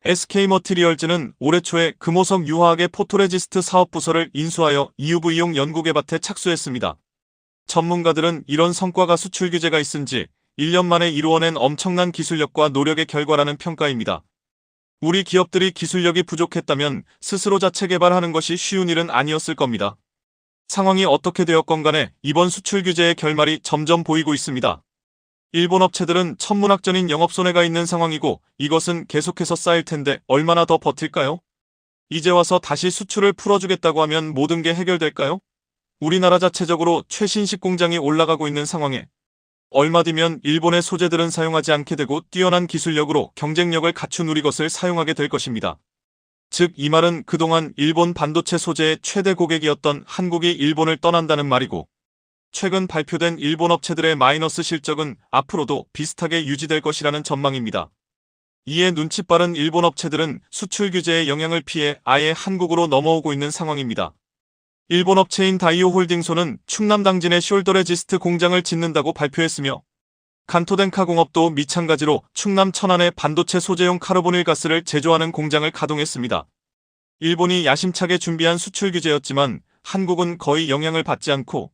[SPEAKER 1] SK머티리얼즈는 올해 초에 금호석 유화학의 포토레지스트 사업부서를 인수하여 EUV용 연구개발에 착수했습니다. 전문가들은 이런 성과가 수출 규제가 있은지 1년 만에 이루어낸 엄청난 기술력과 노력의 결과라는 평가입니다. 우리 기업들이 기술력이 부족했다면 스스로 자체 개발하는 것이 쉬운 일은 아니었을 겁니다. 상황이 어떻게 되었건 간에 이번 수출 규제의 결말이 점점 보이고 있습니다. 일본 업체들은 천문학적인 영업손해가 있는 상황이고 이것은 계속해서 쌓일 텐데 얼마나 더 버틸까요? 이제 와서 다시 수출을 풀어주겠다고 하면 모든 게 해결될까요? 우리나라 자체적으로 최신식 공장이 올라가고 있는 상황에 얼마 뒤면 일본의 소재들은 사용하지 않게 되고 뛰어난 기술력으로 경쟁력을 갖춘 우리 것을 사용하게 될 것입니다. 즉 이 말은 그동안 일본 반도체 소재의 최대 고객이었던 한국이 일본을 떠난다는 말이고 최근 발표된 일본 업체들의 마이너스 실적은 앞으로도 비슷하게 유지될 것이라는 전망입니다. 이에 눈치 빠른 일본 업체들은 수출 규제의 영향을 피해 아예 한국으로 넘어오고 있는 상황입니다. 일본 업체인 다이오홀딩소는 충남 당진에 숄더레지스트 공장을 짓는다고 발표했으며 간토덴카 공업도 마찬가지로 충남 천안에 반도체 소재용 카르보닐 가스를 제조하는 공장을 가동했습니다. 일본이 야심차게 준비한 수출 규제였지만 한국은 거의 영향을 받지 않고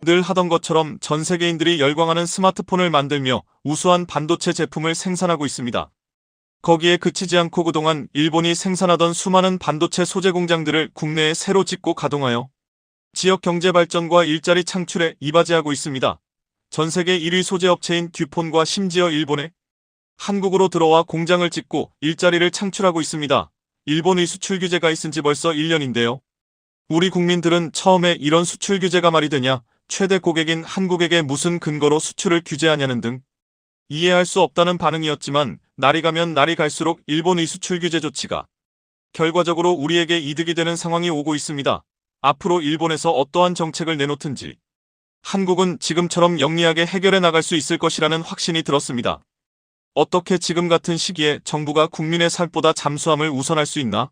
[SPEAKER 1] 늘 하던 것처럼 전 세계인들이 열광하는 스마트폰을 만들며 우수한 반도체 제품을 생산하고 있습니다. 거기에 그치지 않고 그동안 일본이 생산하던 수많은 반도체 소재 공장들을 국내에 새로 짓고 가동하여 지역 경제 발전과 일자리 창출에 이바지하고 있습니다. 전 세계 1위 소재 업체인 듀폰과 심지어 일본에 한국으로 들어와 공장을 짓고 일자리를 창출하고 있습니다. 일본의 수출 규제가 있은 지 벌써 1년인데요. 우리 국민들은 처음에 이런 수출 규제가 말이 되냐, 최대 고객인 한국에게 무슨 근거로 수출을 규제하냐는 등 이해할 수 없다는 반응이었지만 날이 가면 날이 갈수록 일본의 수출 규제 조치가 결과적으로 우리에게 이득이 되는 상황이 오고 있습니다. 앞으로 일본에서 어떠한 정책을 내놓든지 한국은 지금처럼 영리하게 해결해 나갈 수 있을 것이라는 확신이 들었습니다. 어떻게 지금 같은 시기에 정부가 국민의 살보다 잠수함을 우선할 수 있나?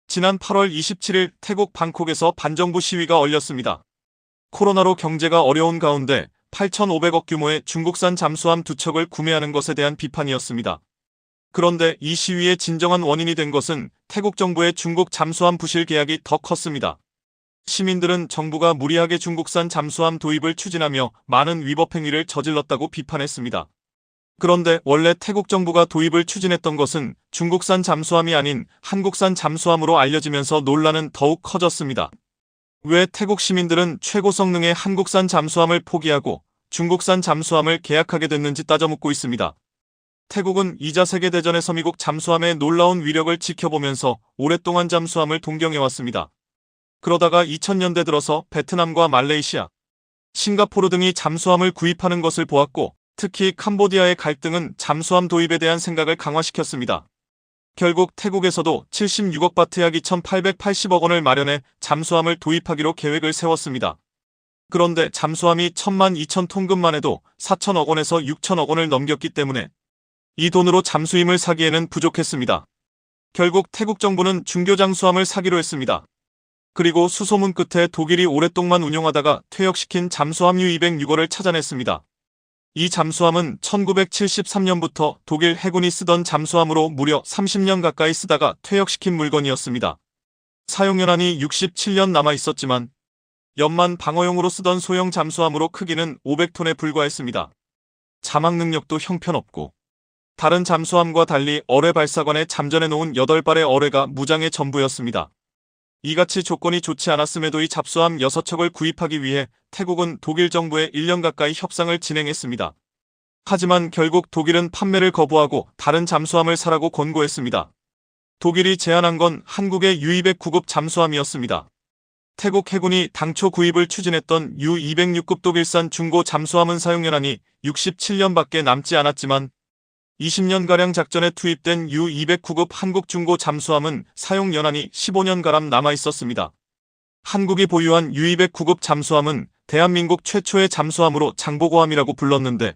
[SPEAKER 1] 지난 8월 27일 태국 방콕에서 반정부 시위가 열렸습니다. 코로나로 경제가 어려운 가운데 8,500억 규모의 중국산 잠수함 2척을 구매하는 것에 대한 비판이었습니다. 그런데 이 시위의 진정한 원인이 된 것은 태국 정부의 중국 잠수함 부실 계약이 더 컸습니다. 시민들은 정부가 무리하게 중국산 잠수함 도입을 추진하며 많은 위법 행위를 저질렀다고 비판했습니다. 그런데 원래 태국 정부가 도입을 추진했던 것은 중국산 잠수함이 아닌 한국산 잠수함으로 알려지면서 논란은 더욱 커졌습니다. 왜 태국 시민들은 최고 성능의 한국산 잠수함을 포기하고 중국산 잠수함을 계약하게 됐는지 따져묻고 있습니다. 태국은 2차 세계대전에서 미국 잠수함의 놀라운 위력을 지켜보면서 오랫동안 잠수함을 동경해왔습니다. 그러다가 2000년대 들어서 베트남과 말레이시아, 싱가포르 등이 잠수함을 구입하는 것을 보았고 특히 캄보디아의 갈등은 잠수함 도입에 대한 생각을 강화시켰습니다. 결국 태국에서도 76억 바트 약 2,880억 원을 마련해 잠수함을 도입하기로 계획을 세웠습니다. 그런데 잠수함이 12,000톤급만 해도 4천억 원에서 6천억 원을 넘겼기 때문에 이 돈으로 잠수임을 사기에는 부족했습니다. 결국 태국 정부는 중교 잠수함을 사기로 했습니다. 그리고 수소문 끝에 독일이 오랫동안 운용하다가 퇴역시킨 잠수함 U206호를 찾아냈습니다. 이 잠수함은 1973년부터 독일 해군이 쓰던 잠수함으로 무려 30년 가까이 쓰다가 퇴역시킨 물건이었습니다. 사용연한이 67년 남아있었지만 연만 방어용으로 쓰던 소형 잠수함으로 크기는 500톤에 불과했습니다. 자막 능력도 형편없고 다른 잠수함과 달리 어뢰 발사관에 잠전해 놓은 8발의 어뢰가 무장의 전부였습니다. 이같이 조건이 좋지 않았음에도 이 잠수함 6척을 구입하기 위해 태국은 독일 정부에 1년 가까이 협상을 진행했습니다. 하지만 결국 독일은 판매를 거부하고 다른 잠수함을 사라고 권고했습니다. 독일이 제안한 건 한국의 U209급 잠수함이었습니다. 태국 해군이 당초 구입을 추진했던 U206급 독일산 중고 잠수함은 사용연한이 67년밖에 남지 않았지만 20년가량 작전에 투입된 U209급 한국 중고 잠수함은 사용연한이 15년가량 남아있었습니다. 한국이 보유한 U209급 잠수함은 대한민국 최초의 잠수함으로 장보고함이라고 불렀는데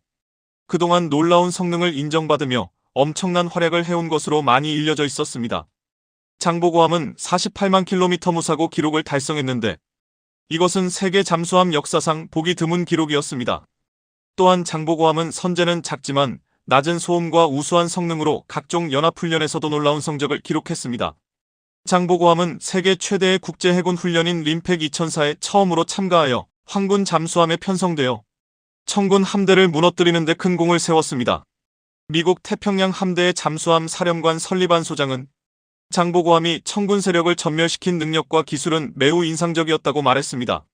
[SPEAKER 1] 그동안 놀라운 성능을 인정받으며 엄청난 활약을 해온 것으로 많이 알려져 있었습니다. 장보고함은 48만 킬로미터 무사고 기록을 달성했는데 이것은 세계 잠수함 역사상 보기 드문 기록이었습니다. 또한 장보고함은 선재는 작지만 낮은 소음과 우수한 성능으로 각종 연합훈련에서도 놀라운 성적을 기록했습니다. 장보고함은 세계 최대의 국제해군 훈련인 림팩 2004에 처음으로 참가하여 황군 잠수함에 편성되어 청군 함대를 무너뜨리는 데 큰 공을 세웠습니다. 미국 태평양 함대의 잠수함 사령관 설리반 소장은 장보고함이 청군 세력을 전멸시킨 능력과 기술은 매우 인상적이었다고 말했습니다.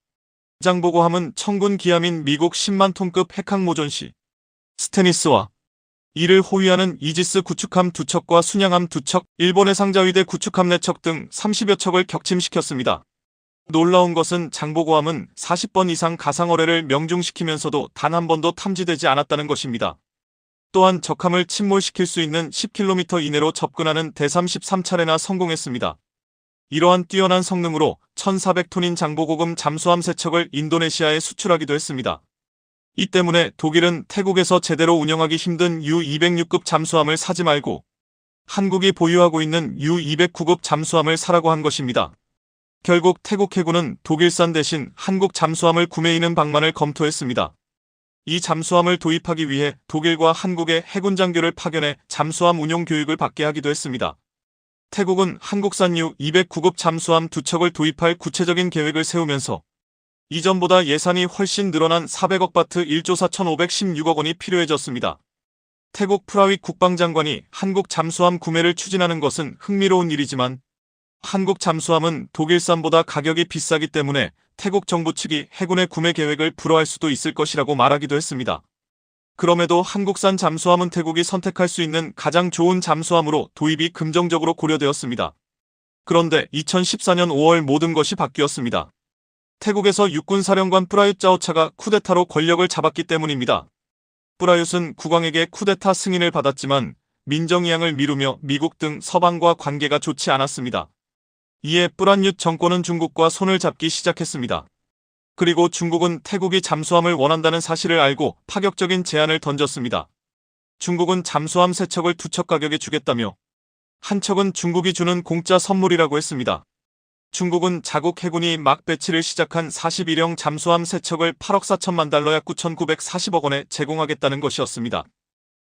[SPEAKER 1] 장보고함은 청군 기함인 미국 10만 톤급 핵항모전 시 스테니스와 이를 호위하는 이지스 구축함 2척과 순양함 2척, 일본의 상자위대 구축함 4척 등 30여 척을 격침시켰습니다. 놀라운 것은 장보고함은 40번 이상 가상어뢰를 명중시키면서도 단 한 번도 탐지되지 않았다는 것입니다. 또한 적함을 침몰시킬 수 있는 10km 이내로 접근하는 대삼 13차례나 성공했습니다. 이러한 뛰어난 성능으로 1,400톤인 장보고급 잠수함 3척을 인도네시아에 수출하기도 했습니다. 이 때문에 독일은 태국에서 제대로 운영하기 힘든 U206급 잠수함을 사지 말고 한국이 보유하고 있는 U209급 잠수함을 사라고 한 것입니다. 결국 태국 해군은 독일산 대신 한국 잠수함을 구매하는 방안을 검토했습니다. 이 잠수함을 도입하기 위해 독일과 한국의 해군 장교를 파견해 잠수함 운용 교육을 받게 하기도 했습니다. 태국은 한국산 U-209급 잠수함 2척을 도입할 구체적인 계획을 세우면서 이전보다 예산이 훨씬 늘어난 400억 바트 1조 4,516억 원이 필요해졌습니다. 태국 프라윗 국방장관이 한국 잠수함 구매를 추진하는 것은 흥미로운 일이지만 한국 잠수함은 독일산보다 가격이 비싸기 때문에 태국 정부 측이 해군의 구매 계획을 불허할 수도 있을 것이라고 말하기도 했습니다. 그럼에도 한국산 잠수함은 태국이 선택할 수 있는 가장 좋은 잠수함으로 도입이 긍정적으로 고려되었습니다. 그런데 2014년 5월 모든 것이 바뀌었습니다. 태국에서 육군사령관 프라윕 짜오차가 쿠데타로 권력을 잡았기 때문입니다. 프라윕은 국왕에게 쿠데타 승인을 받았지만 민정이양을 미루며 미국 등 서방과 관계가 좋지 않았습니다. 이에 프라윕 정권은 중국과 손을 잡기 시작했습니다. 그리고 중국은 태국이 잠수함을 원한다는 사실을 알고 파격적인 제안을 던졌습니다. 중국은 잠수함 3척을 2척 가격에 주겠다며 한 척은 중국이 주는 공짜 선물이라고 했습니다. 중국은 자국 해군이 막 배치를 시작한 41형 잠수함 3척을 8억 4천만 달러 약 9,940억 원에 제공하겠다는 것이었습니다.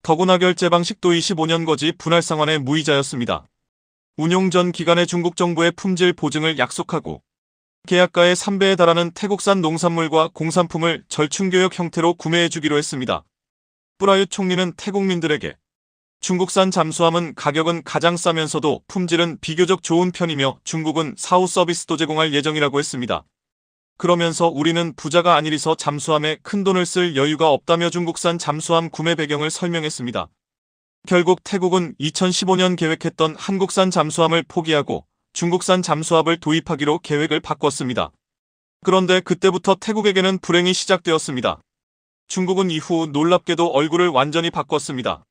[SPEAKER 1] 더구나 결제 방식도 25년 거지 분할 상환의 무이자였습니다. 운용 전 기간에 중국 정부의 품질 보증을 약속하고 계약가의 3배에 달하는 태국산 농산물과 공산품을 절충교역 형태로 구매해주기로 했습니다. 프라윕 총리는 태국민들에게 중국산 잠수함은 가격은 가장 싸면서도 품질은 비교적 좋은 편이며 중국은 사후 서비스도 제공할 예정이라고 했습니다. 그러면서 우리는 부자가 아니리서 잠수함에 큰돈을 쓸 여유가 없다며 중국산 잠수함 구매 배경을 설명했습니다. 결국 태국은 2015년 계획했던 한국산 잠수함을 포기하고 중국산 잠수함을 도입하기로 계획을 바꿨습니다. 그런데 그때부터 태국에게는 불행이 시작되었습니다. 중국은 이후 놀랍게도 얼굴을 완전히 바꿨습니다.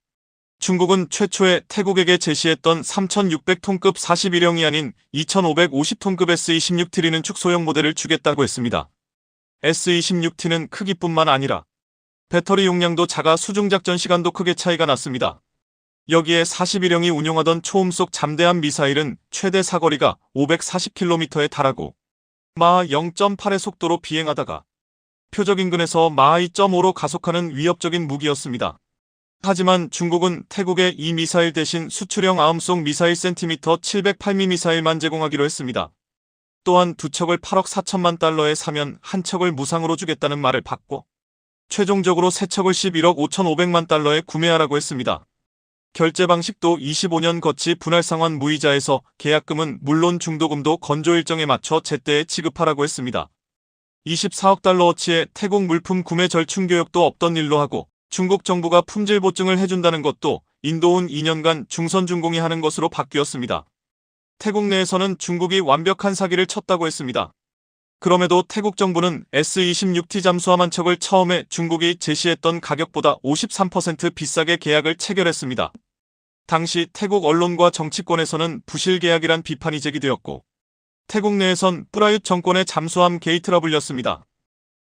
[SPEAKER 1] 중국은 최초에 태국에게 제시했던 3,600톤급 41형이 아닌 2,550톤급 S-26T는 축소형 모델을 주겠다고 했습니다. S-26T는 크기뿐만 아니라 배터리 용량도 작아 수중작전 시간도 크게 차이가 났습니다. 여기에 41형이 운용하던 초음속 잠대함 미사일은 최대 사거리가 540km에 달하고 마하 0.8의 속도로 비행하다가 표적 인근에서 마하 2.5로 가속하는 위협적인 무기였습니다. 하지만 중국은 태국에 이 미사일 대신 수출형 아음속 미사일 센티미터 708mm 미사일만 제공하기로 했습니다. 또한 2척을 8억 4천만 달러에 사면 한 척을 무상으로 주겠다는 말을 받고 최종적으로 3척을 11억 5,500만 달러에 구매하라고 했습니다. 결제 방식도 25년 거치 분할상환 무이자에서 계약금은 물론 중도금도 건조 일정에 맞춰 제때에 지급하라고 했습니다. 24억 달러어치의 태국 물품 구매 절충 교역도 없던 일로 하고 중국 정부가 품질 보증을 해준다는 것도 인도온 2년간 중선중공이 하는 것으로 바뀌었습니다. 태국 내에서는 중국이 완벽한 사기를 쳤다고 했습니다. 그럼에도 태국 정부는 S-26T 잠수함 한 척을 처음에 중국이 제시했던 가격보다 53% 비싸게 계약을 체결했습니다. 당시 태국 언론과 정치권에서는 부실 계약이란 비판이 제기되었고 태국 내에선 프라윕 정권의 잠수함 게이트라 불렸습니다.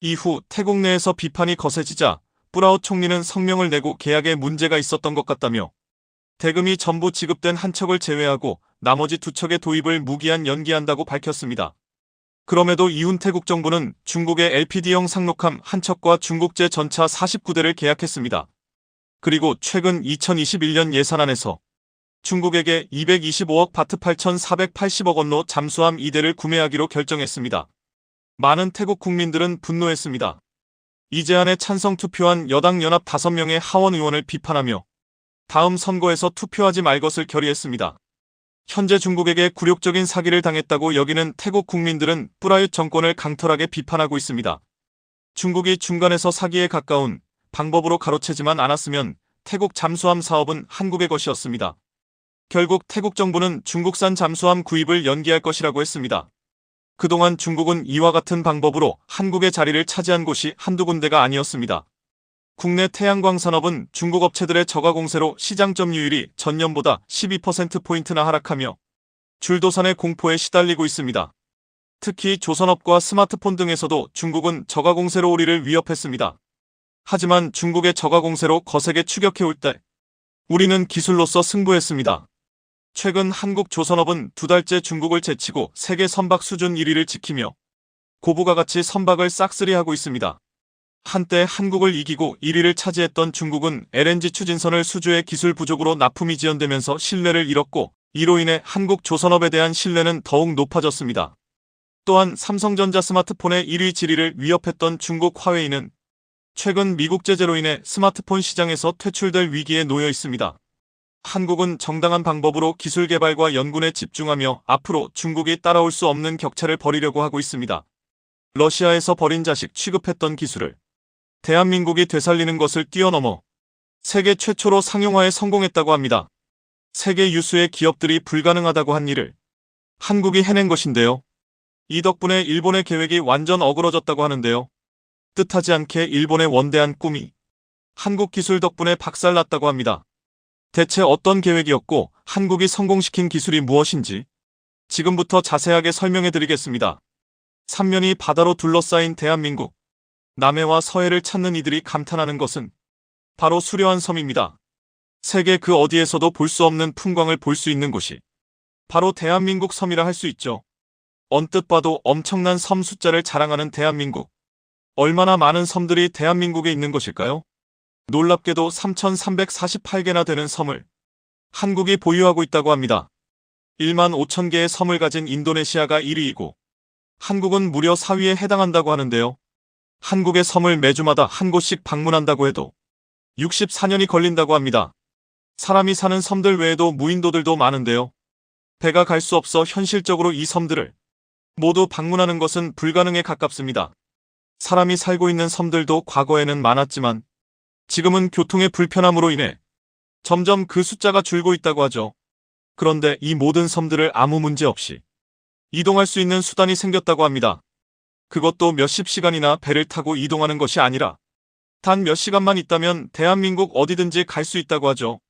[SPEAKER 1] 이후 태국 내에서 비판이 거세지자 프라윕 총리는 성명을 내고 계약에 문제가 있었던 것 같다며 대금이 전부 지급된 한 척을 제외하고 나머지 2척의 도입을 무기한 연기한다고 밝혔습니다. 그럼에도 이훈 태국 정부는 중국의 LPD형 상록함 한 척과 중국제 전차 49대를 계약했습니다. 그리고 최근 2021년 예산안에서 중국에게 225억 바트 8,480억 원로 잠수함 2대를 구매하기로 결정했습니다. 많은 태국 국민들은 분노했습니다. 이 제안에 찬성 투표한 여당 연합 5명의 하원 의원을 비판하며 다음 선거에서 투표하지 말 것을 결의했습니다. 현재 중국에게 굴욕적인 사기를 당했다고 여기는 태국 국민들은 프라윕 정권을 강털하게 비판하고 있습니다. 중국이 중간에서 사기에 가까운 방법으로 가로채지만 않았으면 태국 잠수함 사업은 한국의 것이었습니다. 결국 태국 정부는 중국산 잠수함 구입을 연기할 것이라고 했습니다. 그동안 중국은 이와 같은 방법으로 한국의 자리를 차지한 곳이 한두 군데가 아니었습니다. 국내 태양광 산업은 중국 업체들의 저가 공세로 시장 점유율이 전년보다 12%포인트나 하락하며 줄도산의 공포에 시달리고 있습니다. 특히 조선업과 스마트폰 등에서도 중국은 저가 공세로 우리를 위협했습니다. 하지만 중국의 저가 공세로 거세게 추격해올 때 우리는 기술로서 승부했습니다. 최근 한국 조선업은 2달째 중국을 제치고 세계 선박 수준 1위를 지키며 고부가 가치 선박을 싹쓸이하고 있습니다. 한때 한국을 이기고 1위를 차지했던 중국은 LNG 추진선을 수주의 기술 부족으로 납품이 지연되면서 신뢰를 잃었고 이로 인해 한국 조선업에 대한 신뢰는 더욱 높아졌습니다. 또한 삼성전자 스마트폰의 1위 지리를 위협했던 중국 화웨이는 최근 미국 제재로 인해 스마트폰 시장에서 퇴출될 위기에 놓여 있습니다. 한국은 정당한 방법으로 기술 개발과 연구에 집중하며 앞으로 중국이 따라올 수 없는 격차를 벌이려고 하고 있습니다. 러시아에서 버린 자식 취급했던 기술을 대한민국이 되살리는 것을 뛰어넘어 세계 최초로 상용화에 성공했다고 합니다. 세계 유수의 기업들이 불가능하다고 한 일을 한국이 해낸 것인데요. 이 덕분에 일본의 계획이 완전 어그러졌다고 하는데요. 뜻하지 않게 일본의 원대한 꿈이 한국 기술 덕분에 박살났다고 합니다. 대체 어떤 계획이었고 한국이 성공시킨 기술이 무엇인지 지금부터 자세하게 설명해 드리겠습니다. 삼면이 바다로 둘러싸인 대한민국. 남해와 서해를 찾는 이들이 감탄하는 것은 바로 수려한 섬입니다. 세계 그 어디에서도 볼 수 없는 풍광을 볼 수 있는 곳이 바로 대한민국 섬이라 할 수 있죠. 언뜻 봐도 엄청난 섬 숫자를 자랑하는 대한민국. 얼마나 많은 섬들이 대한민국에 있는 것일까요? 놀랍게도 3,348개나 되는 섬을 한국이 보유하고 있다고 합니다. 1만 5천 개의 섬을 가진 인도네시아가 1위이고 한국은 무려 4위에 해당한다고 하는데요. 한국의 섬을 매주마다 한 곳씩 방문한다고 해도 64년이 걸린다고 합니다. 사람이 사는 섬들 외에도 무인도들도 많은데요. 배가 갈 수 없어 현실적으로 이 섬들을 모두 방문하는 것은 불가능에 가깝습니다. 사람이 살고 있는 섬들도 과거에는 많았지만 지금은 교통의 불편함으로 인해 점점 그 숫자가 줄고 있다고 하죠. 그런데 이 모든 섬들을 아무 문제 없이 이동할 수 있는 수단이 생겼다고 합니다. 그것도 몇십 시간이나 배를 타고 이동하는 것이 아니라 단 몇 시간만 있다면 대한민국 어디든지 갈 수 있다고 하죠.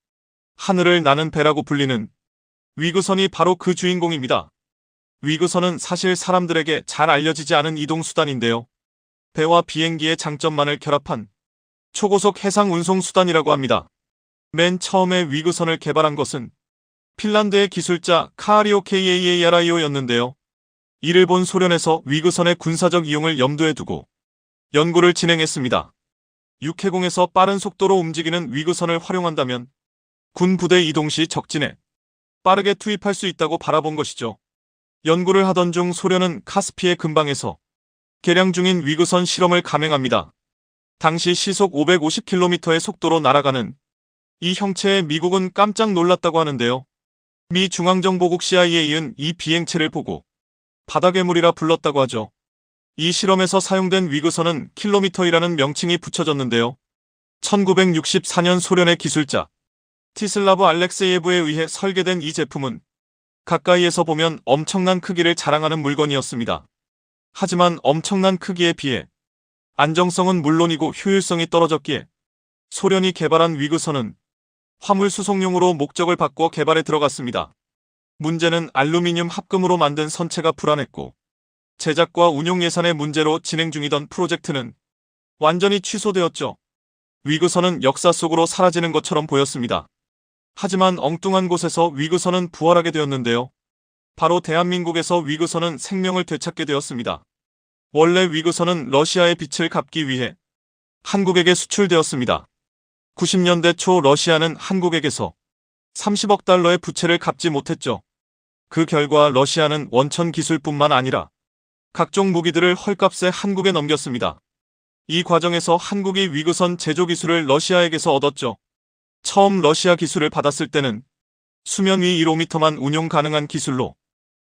[SPEAKER 1] 하늘을 나는 배라고 불리는 위그선이 바로 그 주인공입니다. 위그선은 사실 사람들에게 잘 알려지지 않은 이동수단인데요. 배와 비행기의 장점만을 결합한 초고속 해상 운송 수단이라고 합니다. 맨 처음에 위그선을 개발한 것은 핀란드의 기술자 카아리오 Kaari오였는데요. 이를 본 소련에서 위그선의 군사적 이용을 염두에 두고 연구를 진행했습니다. 육해공에서 빠른 속도로 움직이는 위그선을 활용한다면 군 부대 이동 시 적진에 빠르게 투입할 수 있다고 바라본 것이죠. 연구를 하던 중 소련은 카스피해 근방에서 개량 중인 위그선 실험을 감행합니다. 당시 시속 550km의 속도로 날아가는 이 형체에 미국은 깜짝 놀랐다고 하는데요. 미 중앙정보국 CIA는 이 비행체를 보고 바다괴물이라 불렀다고 하죠. 이 실험에서 사용된 위그선은 킬로미터이라는 명칭이 붙여졌는데요. 1964년 소련의 기술자 티슬라브 알렉세예브에 의해 설계된 이 제품은 가까이에서 보면 엄청난 크기를 자랑하는 물건이었습니다. 하지만 엄청난 크기에 비해 안정성은 물론이고 효율성이 떨어졌기에 소련이 개발한 위그선은 화물 수송용으로 목적을 바꿔 개발에 들어갔습니다. 문제는 알루미늄 합금으로 만든 선체가 불안했고 제작과 운용 예산의 문제로 진행 중이던 프로젝트는 완전히 취소되었죠. 위그선은 역사 속으로 사라지는 것처럼 보였습니다. 하지만 엉뚱한 곳에서 위그선은 부활하게 되었는데요. 바로 대한민국에서 위그선은 생명을 되찾게 되었습니다. 원래 위그선은 러시아의 빚을 갚기 위해 한국에게 수출되었습니다. 90년대 초 러시아는 한국에게서 30억 달러의 부채를 갚지 못했죠. 그 결과 러시아는 원천 기술뿐만 아니라 각종 무기들을 헐값에 한국에 넘겼습니다. 이 과정에서 한국이 위그선 제조 기술을 러시아에게서 얻었죠. 처음 러시아 기술을 받았을 때는 수면 위 1m만 운용 가능한 기술로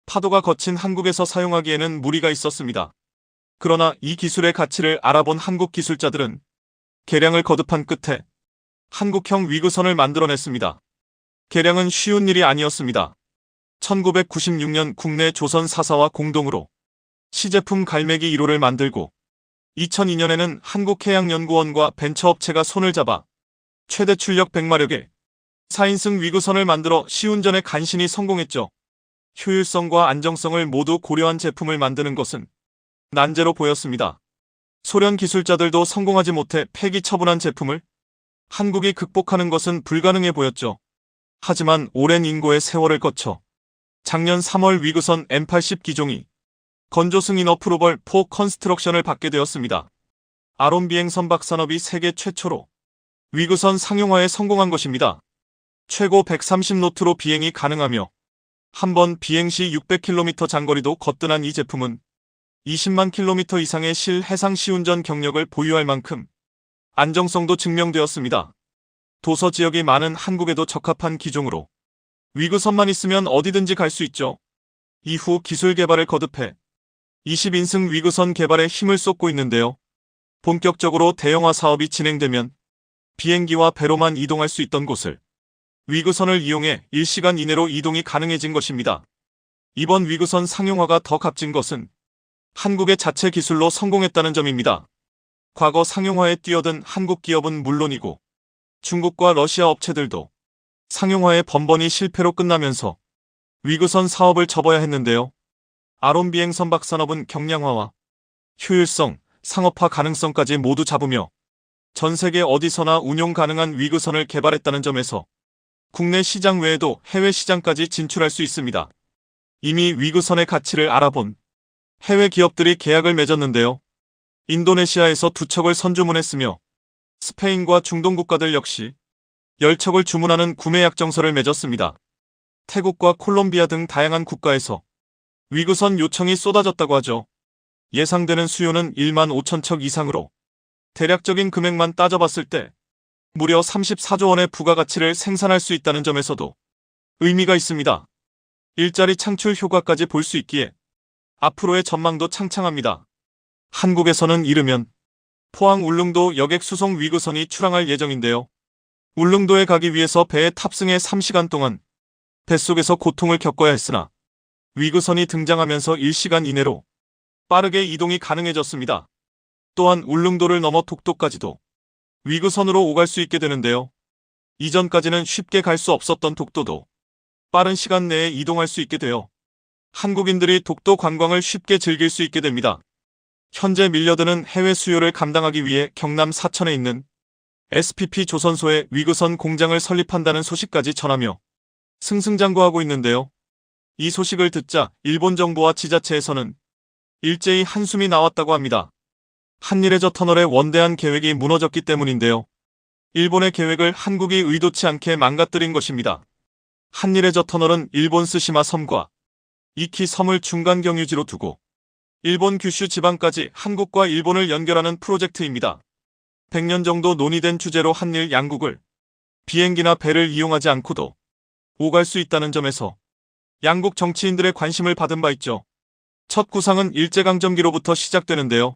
[SPEAKER 1] 파도가 거친 한국에서 사용하기에는 무리가 있었습니다. 그러나 이 기술의 가치를 알아본 한국 기술자들은 개량을 거듭한 끝에 한국형 위그선을 만들어냈습니다. 개량은 쉬운 일이 아니었습니다. 1996년 국내 조선 4사와 공동으로 시제품 갈매기 1호를 만들고 2002년에는 한국해양연구원과 벤처업체가 손을 잡아 최대 출력 100마력의 4인승 위그선을 만들어 시운전에 간신히 성공했죠. 효율성과 안정성을 모두 고려한 제품을 만드는 것은 난제로 보였습니다. 소련 기술자들도 성공하지 못해 폐기 처분한 제품을 한국이 극복하는 것은 불가능해 보였죠. 하지만 오랜 인고의 세월을 거쳐 작년 3월 위그선 M80 기종이 건조 승인 어프로벌 포 컨스트럭션을 받게 되었습니다. 아론 비행선 박산업이 세계 최초로 위그선 상용화에 성공한 것입니다. 최고 130노트로 비행이 가능하며 한 번 비행 시 600km 장거리도 거뜬한 이 제품은 20만 km 이상의 실 해상 시운전 경력을 보유할 만큼 안정성도 증명되었습니다. 도서 지역이 많은 한국에도 적합한 기종으로 위그선만 있으면 어디든지 갈 수 있죠. 이후 기술 개발을 거듭해 20인승 위그선 개발에 힘을 쏟고 있는데요. 본격적으로 대형화 사업이 진행되면 비행기와 배로만 이동할 수 있던 곳을 위그선을 이용해 1시간 이내로 이동이 가능해진 것입니다. 이번 위그선 상용화가 더 값진 것은 한국의 자체 기술로 성공했다는 점입니다. 과거 상용화에 뛰어든 한국 기업은 물론이고 중국과 러시아 업체들도 상용화에 번번이 실패로 끝나면서 위그선 사업을 접어야 했는데요. 아론 비행 선박 산업은 경량화와 효율성, 상업화 가능성까지 모두 잡으며 전 세계 어디서나 운용 가능한 위그선을 개발했다는 점에서 국내 시장 외에도 해외 시장까지 진출할 수 있습니다. 이미 위그선의 가치를 알아본 해외 기업들이 계약을 맺었는데요. 인도네시아에서 2척을 선주문했으며 스페인과 중동 국가들 역시 10척을 주문하는 구매 약정서를 맺었습니다. 태국과 콜롬비아 등 다양한 국가에서 위그선 요청이 쏟아졌다고 하죠. 예상되는 수요는 1만 5천 척 이상으로 대략적인 금액만 따져봤을 때 무려 34조 원의 부가가치를 생산할 수 있다는 점에서도 의미가 있습니다. 일자리 창출 효과까지 볼 수 있기에 앞으로의 전망도 창창합니다. 한국에서는 이르면 포항 울릉도 여객 수송 위그선이 출항할 예정인데요. 울릉도에 가기 위해서 배에 탑승해 3시간 동안 뱃속에서 고통을 겪어야 했으나 위그선이 등장하면서 1시간 이내로 빠르게 이동이 가능해졌습니다. 또한 울릉도를 넘어 독도까지도 위그선으로 오갈 수 있게 되는데요. 이전까지는 쉽게 갈 수 없었던 독도도 빠른 시간 내에 이동할 수 있게 되어 한국인들이 독도 관광을 쉽게 즐길 수 있게 됩니다. 현재 밀려드는 해외 수요를 감당하기 위해 경남 사천에 있는 SPP 조선소에 위그선 공장을 설립한다는 소식까지 전하며 승승장구하고 있는데요. 이 소식을 듣자 일본 정부와 지자체에서는 일제히 한숨이 나왔다고 합니다. 한일해저 터널의 원대한 계획이 무너졌기 때문인데요. 일본의 계획을 한국이 의도치 않게 망가뜨린 것입니다. 한일해저 터널은 일본 스시마 섬과 이키 섬을 중간 경유지로 두고 일본 규슈 지방까지 한국과 일본을 연결하는 프로젝트입니다. 100년 정도 논의된 주제로 한일 양국을 비행기나 배를 이용하지 않고도 오갈 수 있다는 점에서 양국 정치인들의 관심을 받은 바 있죠. 첫 구상은 일제강점기로부터 시작되는데요.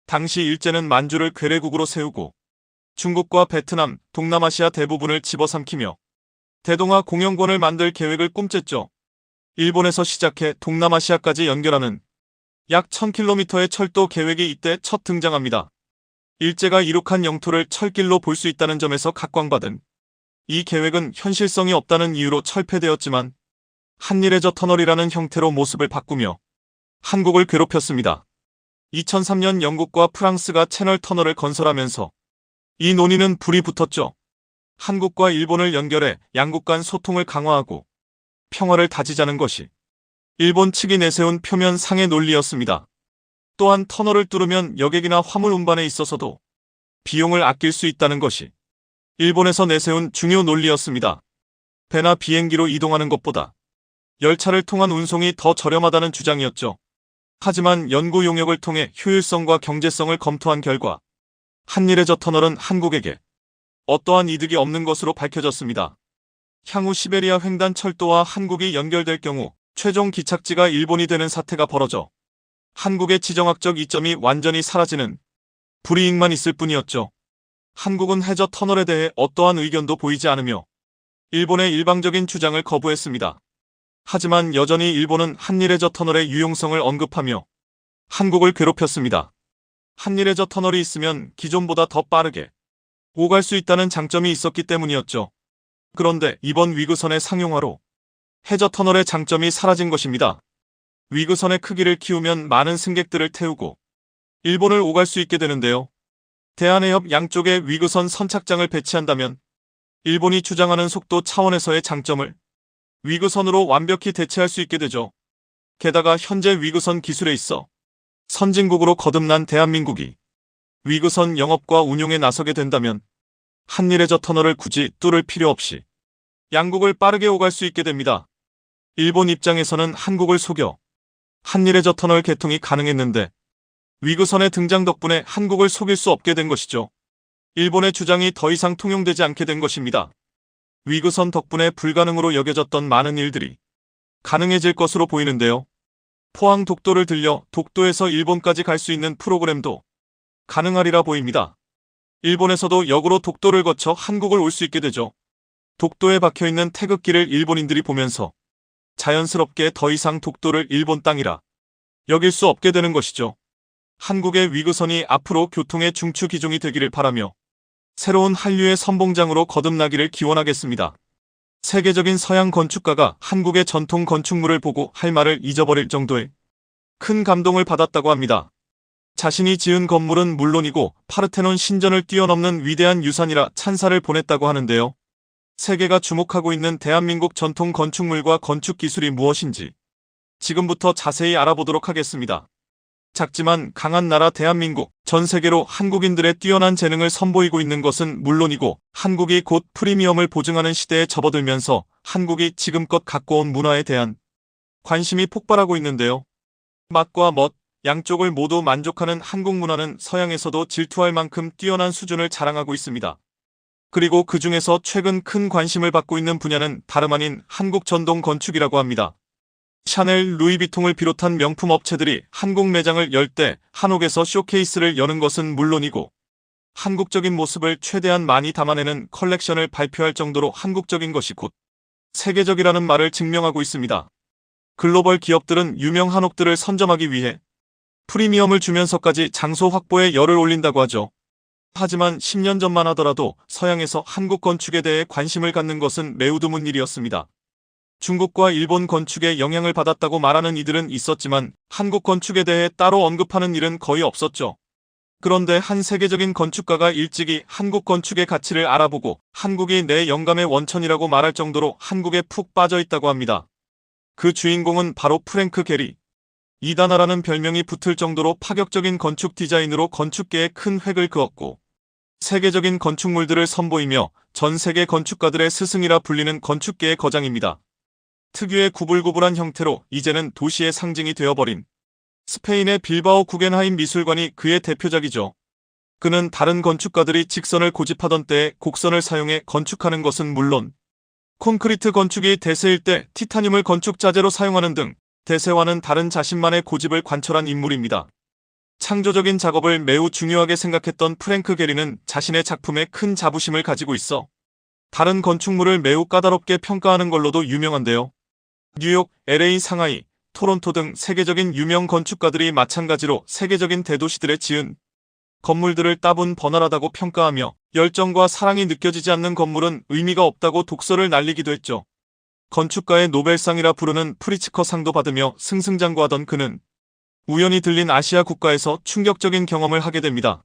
[SPEAKER 1] 당시 일제는 만주를 괴뢰국으로 세우고 중국과 베트남, 동남아시아 대부분을 집어삼키며 대동아 공영권을 만들 계획을 꿈쨌죠. 일본에서 시작해 동남아시아까지 연결하는 약 1000km의 철도 계획이 이때 첫 등장합니다. 일제가 이룩한 영토를 철길로 볼 수 있다는 점에서 각광받은 이 계획은 현실성이 없다는 이유로 철폐되었지만 한일해저 터널이라는 형태로 모습을 바꾸며 한국을 괴롭혔습니다. 2003년 영국과 프랑스가 채널 터널을 건설하면서 이 논의는 불이 붙었죠. 한국과 일본을 연결해 양국 간 소통을 강화하고 평화를 다지자는 것이 일본 측이 내세운 표면 상의 논리였습니다. 또한 터널을 뚫으면 여객이나 화물 운반에 있어서도 비용을 아낄 수 있다는 것이 일본에서 내세운 중요 논리였습니다. 배나 비행기로 이동하는 것보다 열차를 통한 운송이 더 저렴하다는 주장이었죠. 하지만 연구 용역을 통해 효율성과 경제성을 검토한 결과 한일해저 터널은 한국에게 어떠한 이득이 없는 것으로 밝혀졌습니다. 향후 시베리아 횡단 철도와 한국이 연결될 경우 최종 기착지가 일본이 되는 사태가 벌어져 한국의 지정학적 이점이 완전히 사라지는 불이익만 있을 뿐이었죠. 한국은 해저 터널에 대해 어떠한 의견도 보이지 않으며 일본의 일방적인 주장을 거부했습니다. 하지만 여전히 일본은 한일해저 터널의 유용성을 언급하며 한국을 괴롭혔습니다. 한일해저 터널이 있으면 기존보다 더 빠르게 오갈 수 있다는 장점이 있었기 때문이었죠. 그런데 이번 위그선의 상용화로 해저 터널의 장점이 사라진 것입니다. 위그선의 크기를 키우면 많은 승객들을 태우고 일본을 오갈 수 있게 되는데요. 대한해협 양쪽에 위그선 선착장을 배치한다면 일본이 주장하는 속도 차원에서의 장점을 위그선으로 완벽히 대체할 수 있게 되죠. 게다가 현재 위그선 기술에 있어 선진국으로 거듭난 대한민국이 위그선 영업과 운용에 나서게 된다면 한일해저 터널을 굳이 뚫을 필요 없이 양국을 빠르게 오갈 수 있게 됩니다. 일본 입장에서는 한국을 속여 한일의 터널 개통이 가능했는데 위그선의 등장 덕분에 한국을 속일 수 없게 된 것이죠. 일본의 주장이 더 이상 통용되지 않게 된 것입니다. 위그선 덕분에 불가능으로 여겨졌던 많은 일들이 가능해질 것으로 보이는데요. 포항 독도를 들려 독도에서 일본까지 갈 수 있는 프로그램도 가능하리라 보입니다. 일본에서도 역으로 독도를 거쳐 한국을 올 수 있게 되죠. 독도에 박혀있는 태극기를 일본인들이 보면서 자연스럽게 더 이상 독도를 일본 땅이라 여길 수 없게 되는 것이죠. 한국의 위그선이 앞으로 교통의 중추 기종이 되기를 바라며 새로운 한류의 선봉장으로 거듭나기를 기원하겠습니다. 세계적인 서양 건축가가 한국의 전통 건축물을 보고 할 말을 잊어버릴 정도의 큰 감동을 받았다고 합니다. 자신이 지은 건물은 물론이고 파르테논 신전을 뛰어넘는 위대한 유산이라 찬사를 보냈다고 하는데요. 세계가 주목하고 있는 대한민국 전통 건축물과 건축 기술이 무엇인지 지금부터 자세히 알아보도록 하겠습니다. 작지만 강한 나라 대한민국, 전 세계로 한국인들의 뛰어난 재능을 선보이고 있는 것은 물론이고 한국이 곧 프리미엄을 보증하는 시대에 접어들면서 한국이 지금껏 갖고 온 문화에 대한 관심이 폭발하고 있는데요. 맛과 멋, 양쪽을 모두 만족하는 한국 문화는 서양에서도 질투할 만큼 뛰어난 수준을 자랑하고 있습니다. 그리고 그 중에서 최근 큰 관심을 받고 있는 분야는 다름 아닌 한국 전동 건축이라고 합니다. 샤넬, 루이비통을 비롯한 명품 업체들이 한국 매장을 열 때 한옥에서 쇼케이스를 여는 것은 물론이고 한국적인 모습을 최대한 많이 담아내는 컬렉션을 발표할 정도로 한국적인 것이 곧 세계적이라는 말을 증명하고 있습니다. 글로벌 기업들은 유명 한옥들을 선점하기 위해 프리미엄을 주면서까지 장소 확보에 열을 올린다고 하죠. 하지만 10년 전만 하더라도 서양에서 한국 건축에 대해 관심을 갖는 것은 매우 드문 일이었습니다. 중국과 일본 건축에 영향을 받았다고 말하는 이들은 있었지만 한국 건축에 대해 따로 언급하는 일은 거의 없었죠. 그런데 한 세계적인 건축가가 일찍이 한국 건축의 가치를 알아보고 한국이 내 영감의 원천이라고 말할 정도로 한국에 푹 빠져 있다고 합니다. 그 주인공은 바로 프랭크 게리. 이 단어라는 별명이 붙을 정도로 파격적인 건축 디자인으로 건축계에 큰 획을 그었고 세계적인 건축물들을 선보이며 전 세계 건축가들의 스승이라 불리는 건축계의 거장입니다. 특유의 구불구불한 형태로 이제는 도시의 상징이 되어버린 스페인의 빌바오 구겐하임 미술관이 그의 대표작이죠. 그는 다른 건축가들이 직선을 고집하던 때에 곡선을 사용해 건축하는 것은 물론 콘크리트 건축이 대세일 때 티타늄을 건축 자재로 사용하는 등 대세와는 다른 자신만의 고집을 관철한 인물입니다. 창조적인 작업을 매우 중요하게 생각했던 프랭크 게리는 자신의 작품에 큰 자부심을 가지고 있어 다른 건축물을 매우 까다롭게 평가하는 걸로도 유명한데요. 뉴욕, LA, 상하이, 토론토 등 세계적인 유명 건축가들이 마찬가지로 세계적인 대도시들에 지은 건물들을 따분 번화하다고 평가하며 열정과 사랑이 느껴지지 않는 건물은 의미가 없다고 독서를 날리기도 했죠. 건축가의 노벨상이라 부르는 프리츠커 상도 받으며 승승장구하던 그는 우연히 들린 아시아 국가에서 충격적인 경험을 하게 됩니다.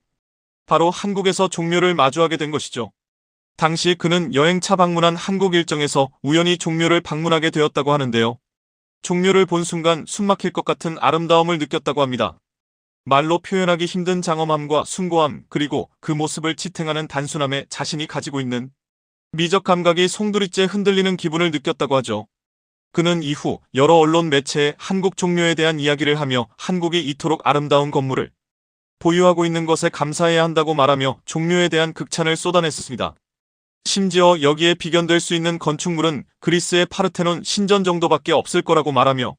[SPEAKER 1] 바로 한국에서 종묘를 마주하게 된 것이죠. 당시 그는 여행차 방문한 한국 일정에서 우연히 종묘를 방문하게 되었다고 하는데요. 종묘를 본 순간 숨막힐 것 같은 아름다움을 느꼈다고 합니다. 말로 표현하기 힘든 장엄함과 숭고함 그리고 그 모습을 지탱하는 단순함에 자신이 가지고 있는 미적 감각이 송두리째 흔들리는 기분을 느꼈다고 하죠. 그는 이후 여러 언론 매체에 한국 종묘에 대한 이야기를 하며 한국이 이토록 아름다운 건물을 보유하고 있는 것에 감사해야 한다고 말하며 종묘에 대한 극찬을 쏟아냈습니다. 심지어 여기에 비견될 수 있는 건축물은 그리스의 파르테논 신전 정도밖에 없을 거라고 말하며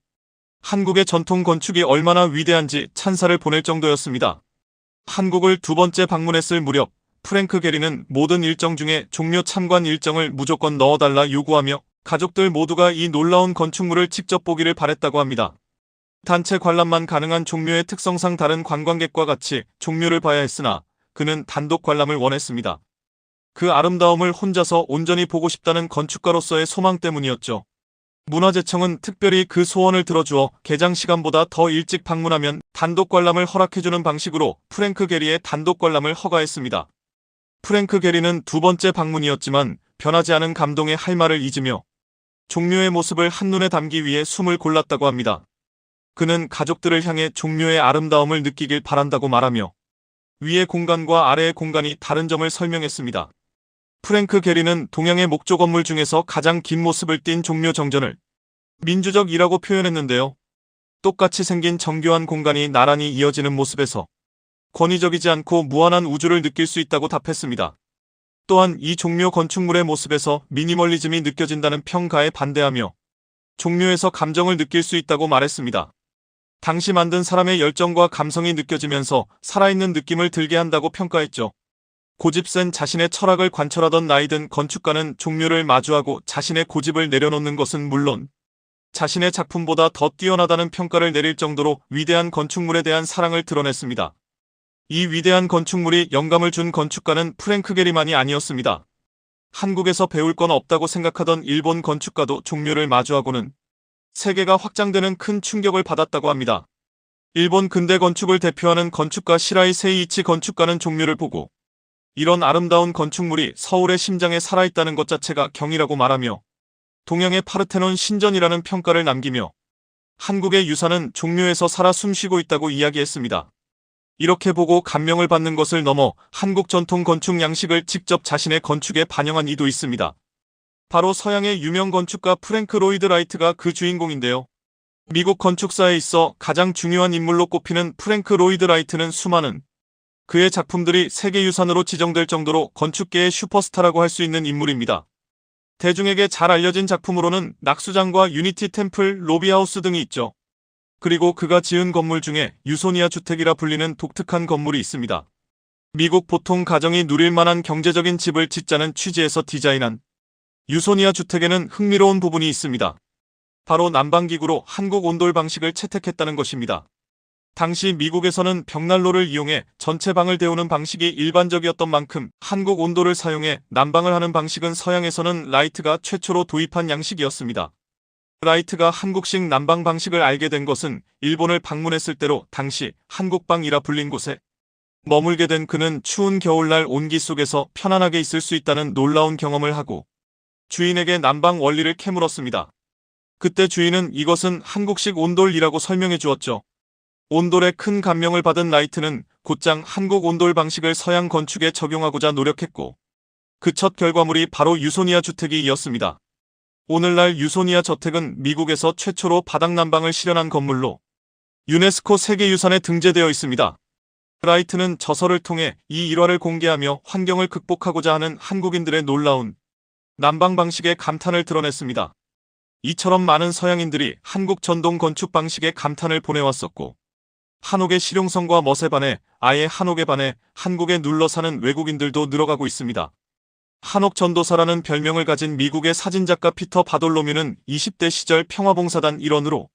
[SPEAKER 1] 한국의 전통 건축이 얼마나 위대한지 찬사를 보낼 정도였습니다. 한국을 두 번째 방문했을 무렵 프랭크 게리는 모든 일정 중에 종묘 참관 일정을 무조건 넣어달라 요구하며 가족들 모두가 이 놀라운 건축물을 직접 보기를 바랬다고 합니다. 단체 관람만 가능한 종묘의 특성상 다른 관광객과 같이 종묘를 봐야 했으나 그는 단독 관람을 원했습니다. 그 아름다움을 혼자서 온전히 보고 싶다는 건축가로서의 소망 때문이었죠. 문화재청은 특별히 그 소원을 들어주어 개장 시간보다 더 일찍 방문하면 단독 관람을 허락해주는 방식으로 프랭크 게리의 단독 관람을 허가했습니다. 프랭크 게리는 두 번째 방문이었지만 변하지 않은 감동에 할 말을 잊으며 종묘의 모습을 한눈에 담기 위해 숨을 골랐다고 합니다. 그는 가족들을 향해 종묘의 아름다움을 느끼길 바란다고 말하며 위의 공간과 아래의 공간이 다른 점을 설명했습니다. 프랭크 게리는 동양의 목조 건물 중에서 가장 긴 모습을 띈 종묘 정전을 민주적이라고 표현했는데요. 똑같이 생긴 정교한 공간이 나란히 이어지는 모습에서 권위적이지 않고 무한한 우주를 느낄 수 있다고 답했습니다. 또한 이 종묘 건축물의 모습에서 미니멀리즘이 느껴진다는 평가에 반대하며 종묘에서 감정을 느낄 수 있다고 말했습니다. 당시 만든 사람의 열정과 감성이 느껴지면서 살아있는 느낌을 들게 한다고 평가했죠. 고집센 자신의 철학을 관철하던 나이든 건축가는 종묘를 마주하고 자신의 고집을 내려놓는 것은 물론 자신의 작품보다 더 뛰어나다는 평가를 내릴 정도로 위대한 건축물에 대한 사랑을 드러냈습니다. 이 위대한 건축물이 영감을 준 건축가는 프랭크 게리만이 아니었습니다. 한국에서 배울 건 없다고 생각하던 일본 건축가도 종묘를 마주하고는 세계가 확장되는 큰 충격을 받았다고 합니다. 일본 근대 건축을 대표하는 건축가 시라이 세이이치 건축가는 종묘를 보고 이런 아름다운 건축물이 서울의 심장에 살아있다는 것 자체가 경이라고 말하며 동양의 파르테논 신전이라는 평가를 남기며 한국의 유산은 종묘에서 살아 숨쉬고 있다고 이야기했습니다. 이렇게 보고 감명을 받는 것을 넘어 한국 전통 건축 양식을 직접 자신의 건축에 반영한 이도 있습니다. 바로 서양의 유명 건축가 프랭크 로이드 라이트가 그 주인공인데요. 미국 건축사에 있어 가장 중요한 인물로 꼽히는 프랭크 로이드 라이트는 수많은 그의 작품들이 세계유산으로 지정될 정도로 건축계의 슈퍼스타라고 할 수 있는 인물입니다. 대중에게 잘 알려진 작품으로는 낙수장과 유니티 템플, 로비하우스 등이 있죠. 그리고 그가 지은 건물 중에 유소니아 주택이라 불리는 독특한 건물이 있습니다. 미국 보통 가정이 누릴 만한 경제적인 집을 짓자는 취지에서 디자인한 유소니아 주택에는 흥미로운 부분이 있습니다. 바로 난방기구로 한국 온돌 방식을 채택했다는 것입니다. 당시 미국에서는 벽난로를 이용해 전체 방을 데우는 방식이 일반적이었던 만큼 한국 온돌을 사용해 난방을 하는 방식은 서양에서는 라이트가 최초로 도입한 양식이었습니다. 라이트가 한국식 난방 방식을 알게 된 것은 일본을 방문했을 때로 당시 한국방이라 불린 곳에 머물게 된 그는 추운 겨울날 온기 속에서 편안하게 있을 수 있다는 놀라운 경험을 하고 주인에게 난방 원리를 캐물었습니다. 그때 주인은 이것은 한국식 온돌이라고 설명해 주었죠. 온돌에 큰 감명을 받은 라이트는 곧장 한국 온돌 방식을 서양 건축에 적용하고자 노력했고 그 첫 결과물이 바로 유소니아 주택이었습니다. 오늘날 유소니아 저택은 미국에서 최초로 바닥 난방을 실현한 건물로 유네스코 세계유산에 등재되어 있습니다. 라이트는 저서를 통해 이 일화를 공개하며 환경을 극복하고자 하는 한국인들의 놀라운 난방 방식에 감탄을 드러냈습니다. 이처럼 많은 서양인들이 한국 전동 건축 방식에 감탄을 보내왔었고 한옥의 실용성과 멋에 반해 아예 한옥에 반해 한국에 눌러 사는 외국인들도 늘어가고 있습니다. 한옥 전도사라는 별명을 가진 미국의 사진작가 피터 바돌로뮤는 20대 시절 평화봉사단 일원으로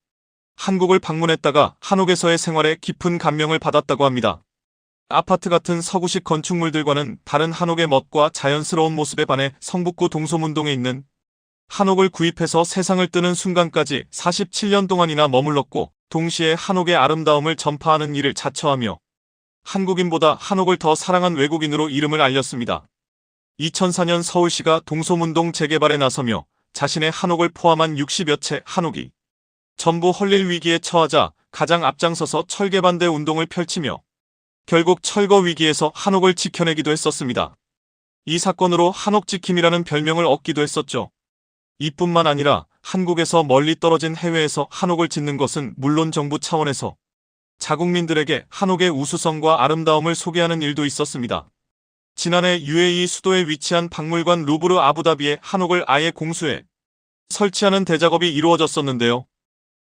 [SPEAKER 1] 한국을 방문했다가 한옥에서의 생활에 깊은 감명을 받았다고 합니다. 아파트 같은 서구식 건축물들과는 다른 한옥의 멋과 자연스러운 모습에 반해 성북구 동소문동에 있는 한옥을 구입해서 세상을 뜨는 순간까지 47년 동안이나 머물렀고 동시에 한옥의 아름다움을 전파하는 일을 자처하며 한국인보다 한옥을 더 사랑한 외국인으로 이름을 알렸습니다. 2004년 서울시가 동소문동 재개발에 나서며 자신의 한옥을 포함한 60여 채 한옥이 전부 헐릴 위기에 처하자 가장 앞장서서 철개 반대 운동을 펼치며 결국 철거 위기에서 한옥을 지켜내기도 했었습니다. 이 사건으로 한옥 지킴이라는 별명을 얻기도 했었죠. 이뿐만 아니라 한국에서 멀리 떨어진 해외에서 한옥을 짓는 것은 물론 정부 차원에서 자국민들에게 한옥의 우수성과 아름다움을 소개하는 일도 있었습니다. 지난해 UAE 수도에 위치한 박물관 루브르 아부다비에 한옥을 아예 공수해 설치하는 대작업이 이루어졌었는데요.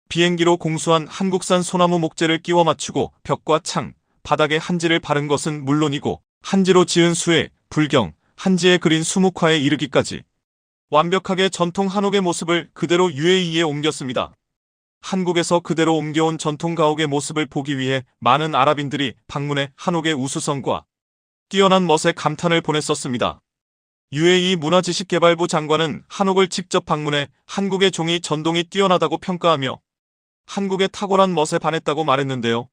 [SPEAKER 1] 비행기로 공수한 한국산 소나무 목재를 끼워 맞추고 벽과 창, 바닥에 한지를 바른 것은 물론이고 한지로 지은 수에, 불경, 한지에 그린 수묵화에 이르기까지 완벽하게 전통 한옥의 모습을 그대로 UAE에 옮겼습니다. 한국에서 그대로 옮겨온 전통 가옥의 모습을 보기 위해 많은 아랍인들이 방문해 한옥의 우수성과 뛰어난 멋에 감탄을 보냈었습니다. UAE 문화지식개발부 장관은 한옥을 직접 방문해 한국의 종이 전동이 뛰어나다고 평가하며 한국의 탁월한 멋에 반했다고 말했는데요.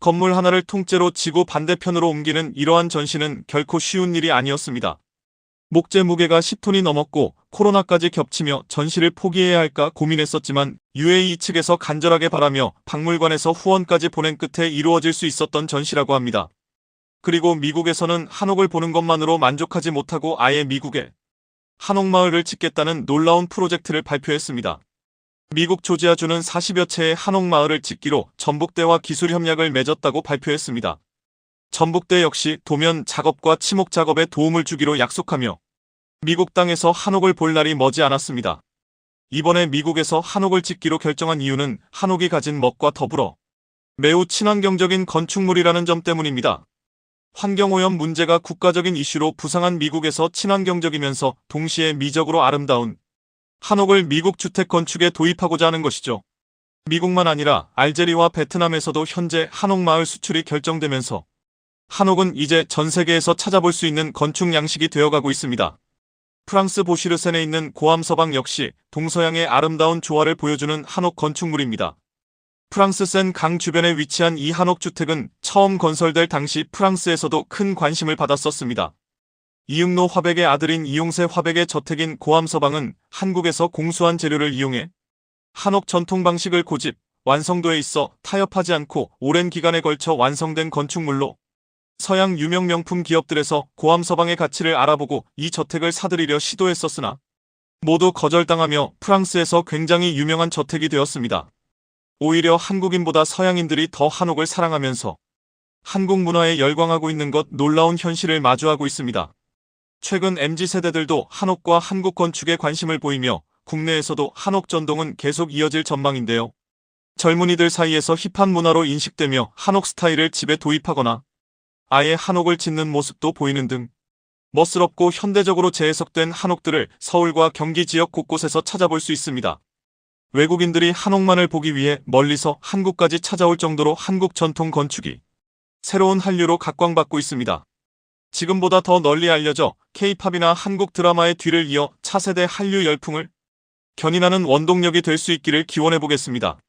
[SPEAKER 1] 건물 하나를 통째로 지구 반대편으로 옮기는 이러한 전시는 결코 쉬운 일이 아니었습니다. 목재 무게가 10톤이 넘었고 코로나까지 겹치며 전시를 포기해야 할까 고민했었지만 UAE 측에서 간절하게 바라며 박물관에서 후원까지 보낸 끝에 이루어질 수 있었던 전시라고 합니다. 그리고 미국에서는 한옥을 보는 것만으로 만족하지 못하고 아예 미국에 한옥마을을 짓겠다는 놀라운 프로젝트를 발표했습니다. 미국 조지아주는 40여 채의 한옥마을을 짓기로 전북대와 기술협약을 맺었다고 발표했습니다. 전북대 역시 도면 작업과 치목 작업에 도움을 주기로 약속하며 미국 땅에서 한옥을 볼 날이 머지 않았습니다. 이번에 미국에서 한옥을 짓기로 결정한 이유는 한옥이 가진 멋과 더불어 매우 친환경적인 건축물이라는 점 때문입니다. 환경오염 문제가 국가적인 이슈로 부상한 미국에서 친환경적이면서 동시에 미적으로 아름다운 한옥을 미국 주택 건축에 도입하고자 하는 것이죠. 미국만 아니라 알제리와 베트남에서도 현재 한옥마을 수출이 결정되면서 한옥은 이제 전 세계에서 찾아볼 수 있는 건축 양식이 되어가고 있습니다. 프랑스 보시르센에 있는 고암서방 역시 동서양의 아름다운 조화를 보여주는 한옥 건축물입니다. 프랑스 센 강 주변에 위치한 이 한옥주택은 처음 건설될 당시 프랑스에서도 큰 관심을 받았었습니다. 이응노 화백의 아들인 이용세 화백의 저택인 고암서방은 한국에서 공수한 재료를 이용해 한옥 전통 방식을 고집, 완성도에 있어 타협하지 않고 오랜 기간에 걸쳐 완성된 건축물로 서양 유명 명품 기업들에서 고암서방의 가치를 알아보고 이 저택을 사들이려 시도했었으나 모두 거절당하며 프랑스에서 굉장히 유명한 저택이 되었습니다. 오히려 한국인보다 서양인들이 더 한옥을 사랑하면서 한국 문화에 열광하고 있는 것 놀라운 현실을 마주하고 있습니다. 최근 MZ세대들도 한옥과 한국 건축에 관심을 보이며 국내에서도 한옥 전동은 계속 이어질 전망인데요. 젊은이들 사이에서 힙한 문화로 인식되며 한옥 스타일을 집에 도입하거나 아예 한옥을 짓는 모습도 보이는 등 멋스럽고 현대적으로 재해석된 한옥들을 서울과 경기 지역 곳곳에서 찾아볼 수 있습니다. 외국인들이 한옥만을 보기 위해 멀리서 한국까지 찾아올 정도로 한국 전통 건축이 새로운 한류로 각광받고 있습니다. 지금보다 더 널리 알려져 K-팝이나 한국 드라마의 뒤를 이어 차세대 한류 열풍을 견인하는 원동력이 될 수 있기를 기원해보겠습니다.